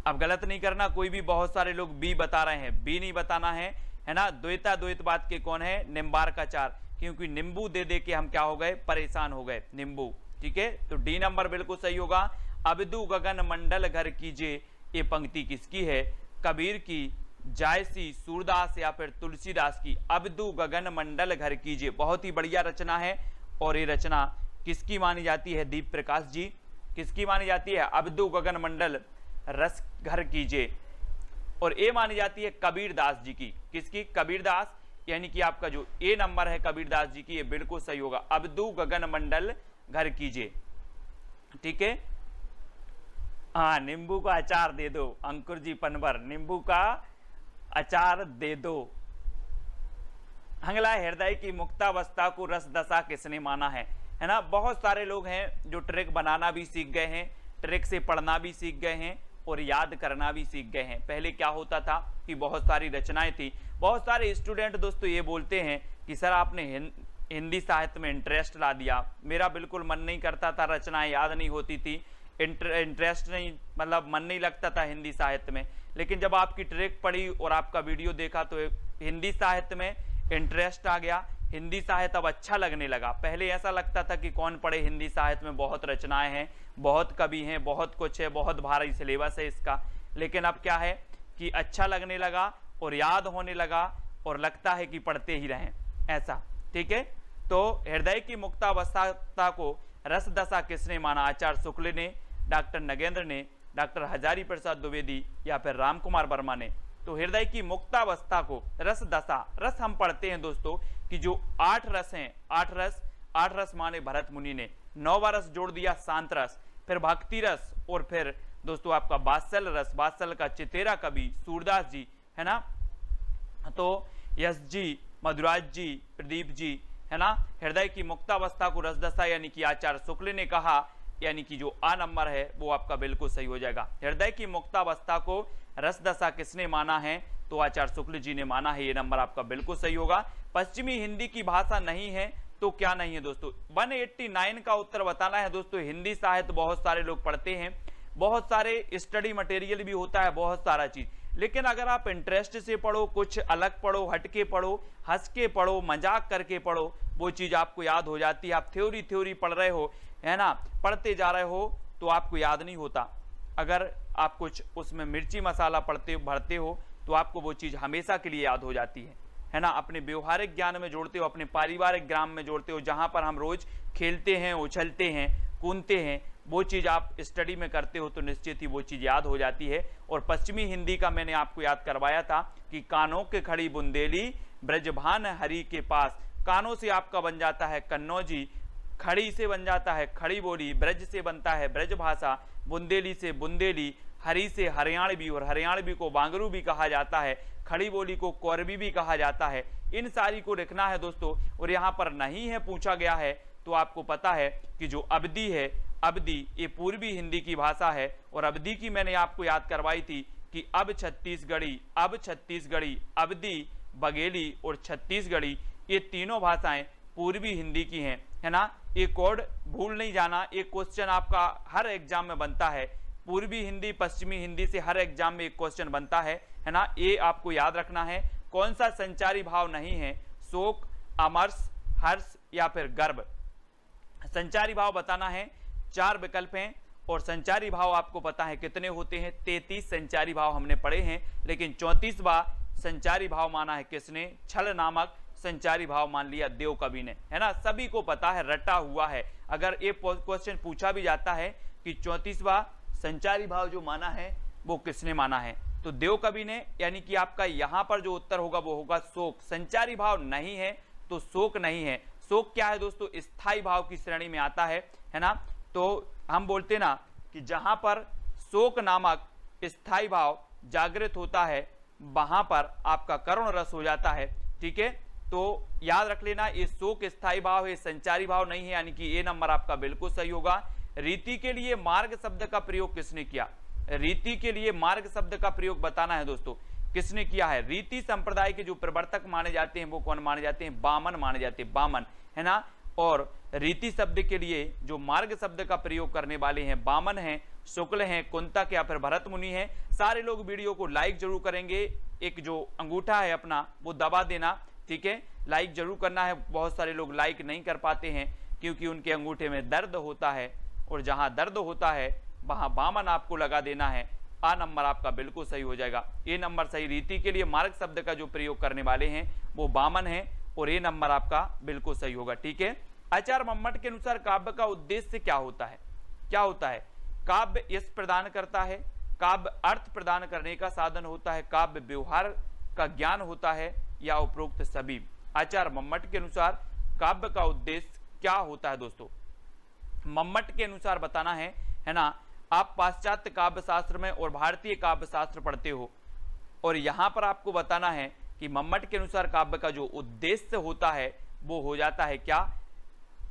Speaker 1: अब गलत नहीं करना कोई भी, बहुत सारे लोग बी बता रहे हैं, बी नहीं बताना है ना। द्वैता द्वैतवाद के कौन है? निम्बार्काचार्य, क्योंकि नींबू दे दे के हम क्या हो गए? परेशान हो गए, नींबू। ठीक है, तो डी नंबर बिल्कुल सही होगा। अबदू गगन मंडल घर कीजिए, ये पंक्ति किसकी है? कबीर की, जायसी, सूरदास या फिर तुलसीदास की। अबदू गगन मंडल घर कीजिए, बहुत ही बढ़िया रचना है। और ये रचना किसकी मानी जाती है? दीप प्रकाश जी। किसकी मानी जाती है? अबदू गगन मंडल रस घर कीजिए। और ये मानी जाती है कबीरदास जी की। किसकी? कबीरदास, यानी कि आपका जो ए नंबर है कबीरदास जी की, ये बिल्कुल सही होगा। अबदू गगन मंडल घर कीजिए। ठीक है, हाँ, नींबू का अचार दे दो, अंकुर जी पनवर, नींबू का अचार दे दो। अगला, हृदय की मुक्तावस्था को रस दशा किसने माना है ना। बहुत सारे लोग हैं जो ट्रिक बनाना भी सीख गए हैं, ट्रिक से पढ़ना भी सीख गए हैं और याद करना भी सीख गए हैं। पहले क्या होता था कि बहुत सारी रचनाएं थी। बहुत सारे स्टूडेंट दोस्तों ये बोलते हैं कि सर आपने हिंदी साहित्य में इंटरेस्ट ला दिया। मेरा बिल्कुल मन नहीं करता था, रचनाएं याद नहीं होती थी, इंटरेस्ट नहीं, मतलब मन नहीं लगता था हिंदी साहित्य में। लेकिन जब आपकी ट्रिक पढ़ी और आपका वीडियो देखा तो हिंदी साहित्य में इंटरेस्ट आ गया। हिंदी साहित्य अब अच्छा लगने लगा। पहले ऐसा लगता था कि कौन पढ़े हिंदी साहित्य में, बहुत रचनाएं हैं, बहुत कवि हैं, बहुत कुछ है, बहुत भारी सिलेबस है इसका। लेकिन अब क्या है कि अच्छा लगने लगा और याद होने लगा और लगता है कि पढ़ते ही रहें, ऐसा। ठीक है, तो हृदय की मुक्तावस्था को रस दशा किसने माना? आचार्य शुक्ल ने, डॉक्टर नगेंद्र ने, डॉक्टर हजारी प्रसाद द्विवेदी या फिर राम कुमार वर्मा ने। तो हृदय की मुक्तावस्था को रस दशा, रस हम पढ़ते हैं दोस्तों कि जो 8 रस हैं, 8 रस माने भरत मुनि ने, 9वां रस जोड़ दिया शांत रस, फिर भक्ति रस, और फिर दोस्तों आपका वात्सल रस, वात्सल का चितेरा कवि सूरदास जी, है ना। तो यश जी, मधुराज जी, प्रदीप जी, है ना। हृदय की मुक्तावस्था को रसदशा यानी कि आचार्य शुक्ल ने कहा, यानी कि जो आ नंबर है वो आपका बिल्कुल सही हो जाएगा। हृदय की मुक्तावस्था को रसदशा किसने माना है? तो आचार्य शुक्ल जी ने माना है। ये नंबर आपका बिल्कुल सही होगा। पश्चिमी हिंदी की भाषा नहीं है तो क्या नहीं है दोस्तों। 189 का उत्तर बताना है दोस्तों। हिंदी साहित्य बहुत सारे लोग पढ़ते हैं, बहुत सारे स्टडी मटेरियल भी होता है, बहुत सारा चीज, लेकिन अगर आप इंटरेस्ट से पढ़ो, कुछ अलग पढ़ो, हटके पढ़ो, हंस के पढ़ो, मजाक करके पढ़ो, वो चीज आपको याद हो जाती है। आप थ्योरी पढ़ रहे हो, है ना, पढ़ते जा रहे हो तो आपको याद नहीं होता। अगर आप कुछ उसमें मिर्ची मसाला भरते हो तो आपको वो चीज हमेशा के लिए याद हो जाती है ना। अपने व्यवहारिक ज्ञान में जोड़ते हो, अपने पारिवारिक ज्ञान में जोड़ते हो, जहां पर हम रोज खेलते हैं, उछलते हैं, कूदते हैं, वो चीज आप स्टडी में करते हो तो निश्चित ही वो चीज याद हो जाती है। और पश्चिमी हिंदी का मैंने आपको याद करवाया था कि कानों के खड़ी बुंदेली ब्रजभान हरि के पास। कानों से आपका बन जाता है कन्नौजी, खड़ी से बन जाता है खड़ी बोली, ब्रज से बनता है ब्रज भाषा, बुंदेली से बुंदेली, हरी से हरियाणवी, और हरियाणवी को बांगरू भी कहा जाता है, खड़ी बोली को कोरबी भी कहा जाता है। इन सारी को लिखना है दोस्तों। और यहाँ पर नहीं है पूछा गया है तो आपको पता है कि जो अवधी है, अवधी ये पूर्वी हिंदी की भाषा है। और अवधी की मैंने आपको याद करवाई थी कि अब छत्तीसगढ़ी, अवधी, बघेली और छत्तीसगढ़ी, ये तीनों भाषाएं पूर्वी हिंदी की हैं, है ना। एक कोड भूल नहीं जाना, एक क्वेश्चन आपका हर एग्जाम में बनता है। पूर्वी हिंदी पश्चिमी हिंदी से हर एग्जाम में एक क्वेश्चन बनता है ना। ये आपको याद रखना है। कौन सा संचारी भाव नहीं है? शोक, अमर्ष, हर्ष या फिर गर्व। संचारी भाव बताना है। 4 विकल्प हैं और संचारी भाव आपको पता है कितने होते हैं। 33 संचारी भाव हमने पढ़े हैं, लेकिन 34वां संचारी भाव माना है किसने? छल नामक संचारी भाव मान लिया देव कवि ने, है ना। सभी को पता है, रटा हुआ है। अगर ये क्वेश्चन पूछा भी जाता है कि 34वां संचारी भाव जो माना है वो किसने माना है, तो देव कवि ने। यानी कि आपका यहां पर जो उत्तर होगा वो होगा शोक। संचारी भाव नहीं है तो शोक नहीं है। शोक क्या है दोस्तों? स्थायी भाव की श्रेणी में आता है ना। तो हम बोलते ना कि जहां पर शोक नामक स्थायी भाव जागृत होता है वहां पर आपका करुण रस हो जाता है। ठीक है, तो याद रख लेना, ये शोक स्थायी भाव है, संचारी भाव नहीं है, यानी कि ए नंबर आपका बिल्कुल सही होगा। रीति के लिए मार्ग शब्द का प्रयोग किसने किया? रीति के लिए मार्ग शब्द का प्रयोग बताना है दोस्तों, किसने किया है? रीति संप्रदाय के जो प्रवर्तक माने जाते हैं वो कौन माने जाते हैं? बामन माने जाते हैं, बामन, है ना। और रीति शब्द के लिए जो मार्ग शब्द का प्रयोग करने वाले हैं बामन हैं, शुक्ल हैं, कुंतक या फिर भरत मुनि हैं। सारे लोग वीडियो को लाइक जरूर करेंगे। एक जो अंगूठा है अपना वो दबा देना, ठीक है, लाइक जरूर करना है। बहुत सारे लोग लाइक नहीं कर पाते हैं क्योंकि उनके अंगूठे में दर्द होता है, और जहां दर्द होता है वहां बामन आपको लगा देना है। आ नंबर आपका बिल्कुल सही हो जाएगा। ए नंबर सही। रीति के लिए मार्ग शब्द का जो प्रयोग करने वाले हैं वो बामन है, और ए नंबर आपका बिल्कुल सही होगा। ठीक है, आचार्य मम्मट के अनुसार काव्य का उद्देश्य क्या होता है? क्या होता है? काव्य यश प्रदान करता है, काव्य अर्थ प्रदान करने का साधन होता है, काव्य व्यवहार का ज्ञान होता है, या उपरोक्त सभी। आचार्य मम्मट के अनुसार काव्य का उद्देश्य क्या होता है दोस्तों? मम्मट के अनुसार बताना है ना। आप पाश्चात्य काव्य शास्त्र में और भारतीय काव्य शास्त्र पढ़ते हो, और यहां पर आपको बताना है कि मम्मट के अनुसार काव्य का जो उद्देश्य होता है वो हो जाता है क्या?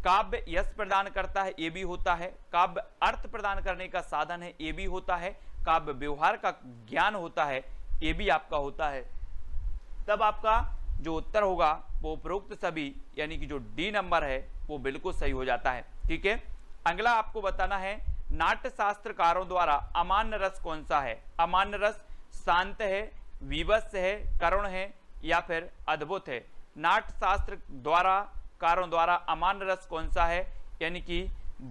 Speaker 1: काव्य यश प्रदान करता है, ये भी होता है। काव्य अर्थ प्रदान करने का साधन है, ये भी होता है। काव्य व्यवहार का ज्ञान होता है, ये भी आपका होता है। तब आपका जो उत्तर होगा वो उपरोक्त सभी, यानी कि जो डी नंबर है वो बिल्कुल सही हो जाता है। ठीक है, अगला आपको बताना है नाट्य शास्त्रकारों द्वारा अमान्य रस कौन सा है? अमान्य रस शांत है, विवश है, करुण है या फिर अद्भुत है? नाट्य शास्त्र द्वारा कारों द्वारा अमान्य रस कौन सा है? यानी कि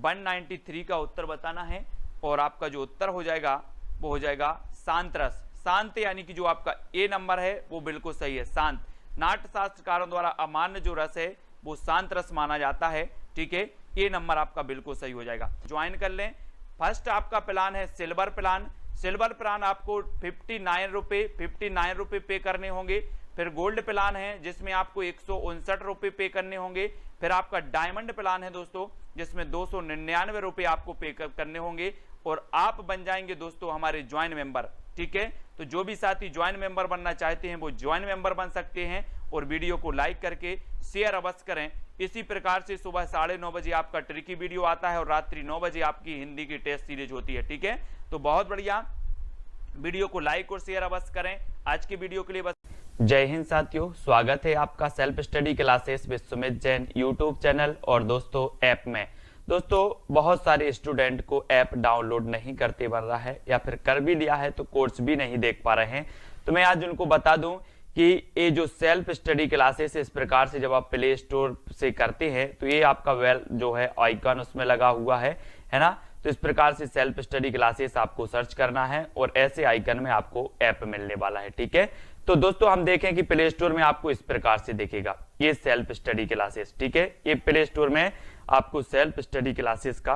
Speaker 1: 193 का उत्तर बताना है, और आपका जो उत्तर हो जाएगा वो हो जाएगा शांत रस। शांत यानी कि जो आपका ए नंबर है वो बिल्कुल सही है, शांत। नाट्य शास्त्रकारों द्वारा अमान्य जो रस है वो शांत रस माना जाता है। ठीक है, ए नंबर आपका बिल्कुल सही हो जाएगा। ज्वाइन कर लें। फर्स्ट आपका प्लान है सिल्वर प्लान। सिल्वर प्लान आपको 59 रुपये पे करने होंगे। फिर गोल्ड प्लान है जिसमें आपको 159 रुपये पे करने होंगे। फिर आपका डायमंड प्लान है दोस्तों जिसमें 299 रुपये आपको पे करने होंगे, और आप बन जाएंगे दोस्तों हमारे ज्वाइन मेंबर। ठीक है, तो जो भी साथी ज्वाइन मेंबर बनना चाहते हैं वो ज्वाइन मेंबर बन सकते हैं, और वीडियो को लाइक करके शेयर अवश्य करें। इसी प्रकार से सुबह 9:30 बजे आपका ट्रिकी वीडियो आता है, और रात्रि 9 बजे आपकी हिंदी की टेस्ट सीरीज होती है। ठीक है, तो बहुत बढ़िया, वीडियो को लाइक और शेयर अवश्य करें। आज की वीडियो के लिए बस। जय हिंद साथियों, स्वागत है आपका self study classes with Sumit Jain YouTube channel और दोस्तों ऐप में। दोस्तों बहुत सारे स्टूडेंट को ऐप डाउनलोड नहीं करते बन रहा है या फिर कर भी लिया है तो कोर्स भी नहीं देख पा रहे हैं। तो मैं आज उनको बता दूं कि ये जो सेल्फ स्टडी क्लासेस इस प्रकार से जब आप प्ले स्टोर से करते हैं तो ये आपका वेल जो है आइकन उसमें लगा हुआ है ना। तो इस प्रकार से सेल्फ स्टडी क्लासेस आपको सर्च करना है और ऐसे आइकन में आपको ऐप मिलने वाला है। ठीक है, तो दोस्तों हम देखें कि प्ले स्टोर में आपको इस प्रकार से दिखेगा ये सेल्फ स्टडी क्लासेस। ठीक है, ये प्ले स्टोर में आपको सेल्फ स्टडी क्लासेस का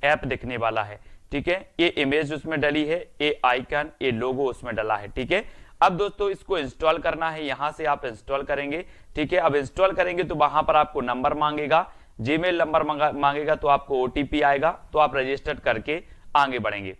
Speaker 1: ऐप दिखने वाला है। ठीक है, ये इमेज उसमें डली है, ये आइकन, ये लोगो उसमें डला है। ठीक है, अब दोस्तों इसको इंस्टॉल करना है, यहां से आप इंस्टॉल करेंगे। ठीक है, अब इंस्टॉल करेंगे तो वहां पर आपको नंबर मांगेगा, जीमेल नंबर मांगेगा, तो आपको ओटीपी आएगा, तो आप रजिस्टर करके आगे बढ़ेंगे। ठीक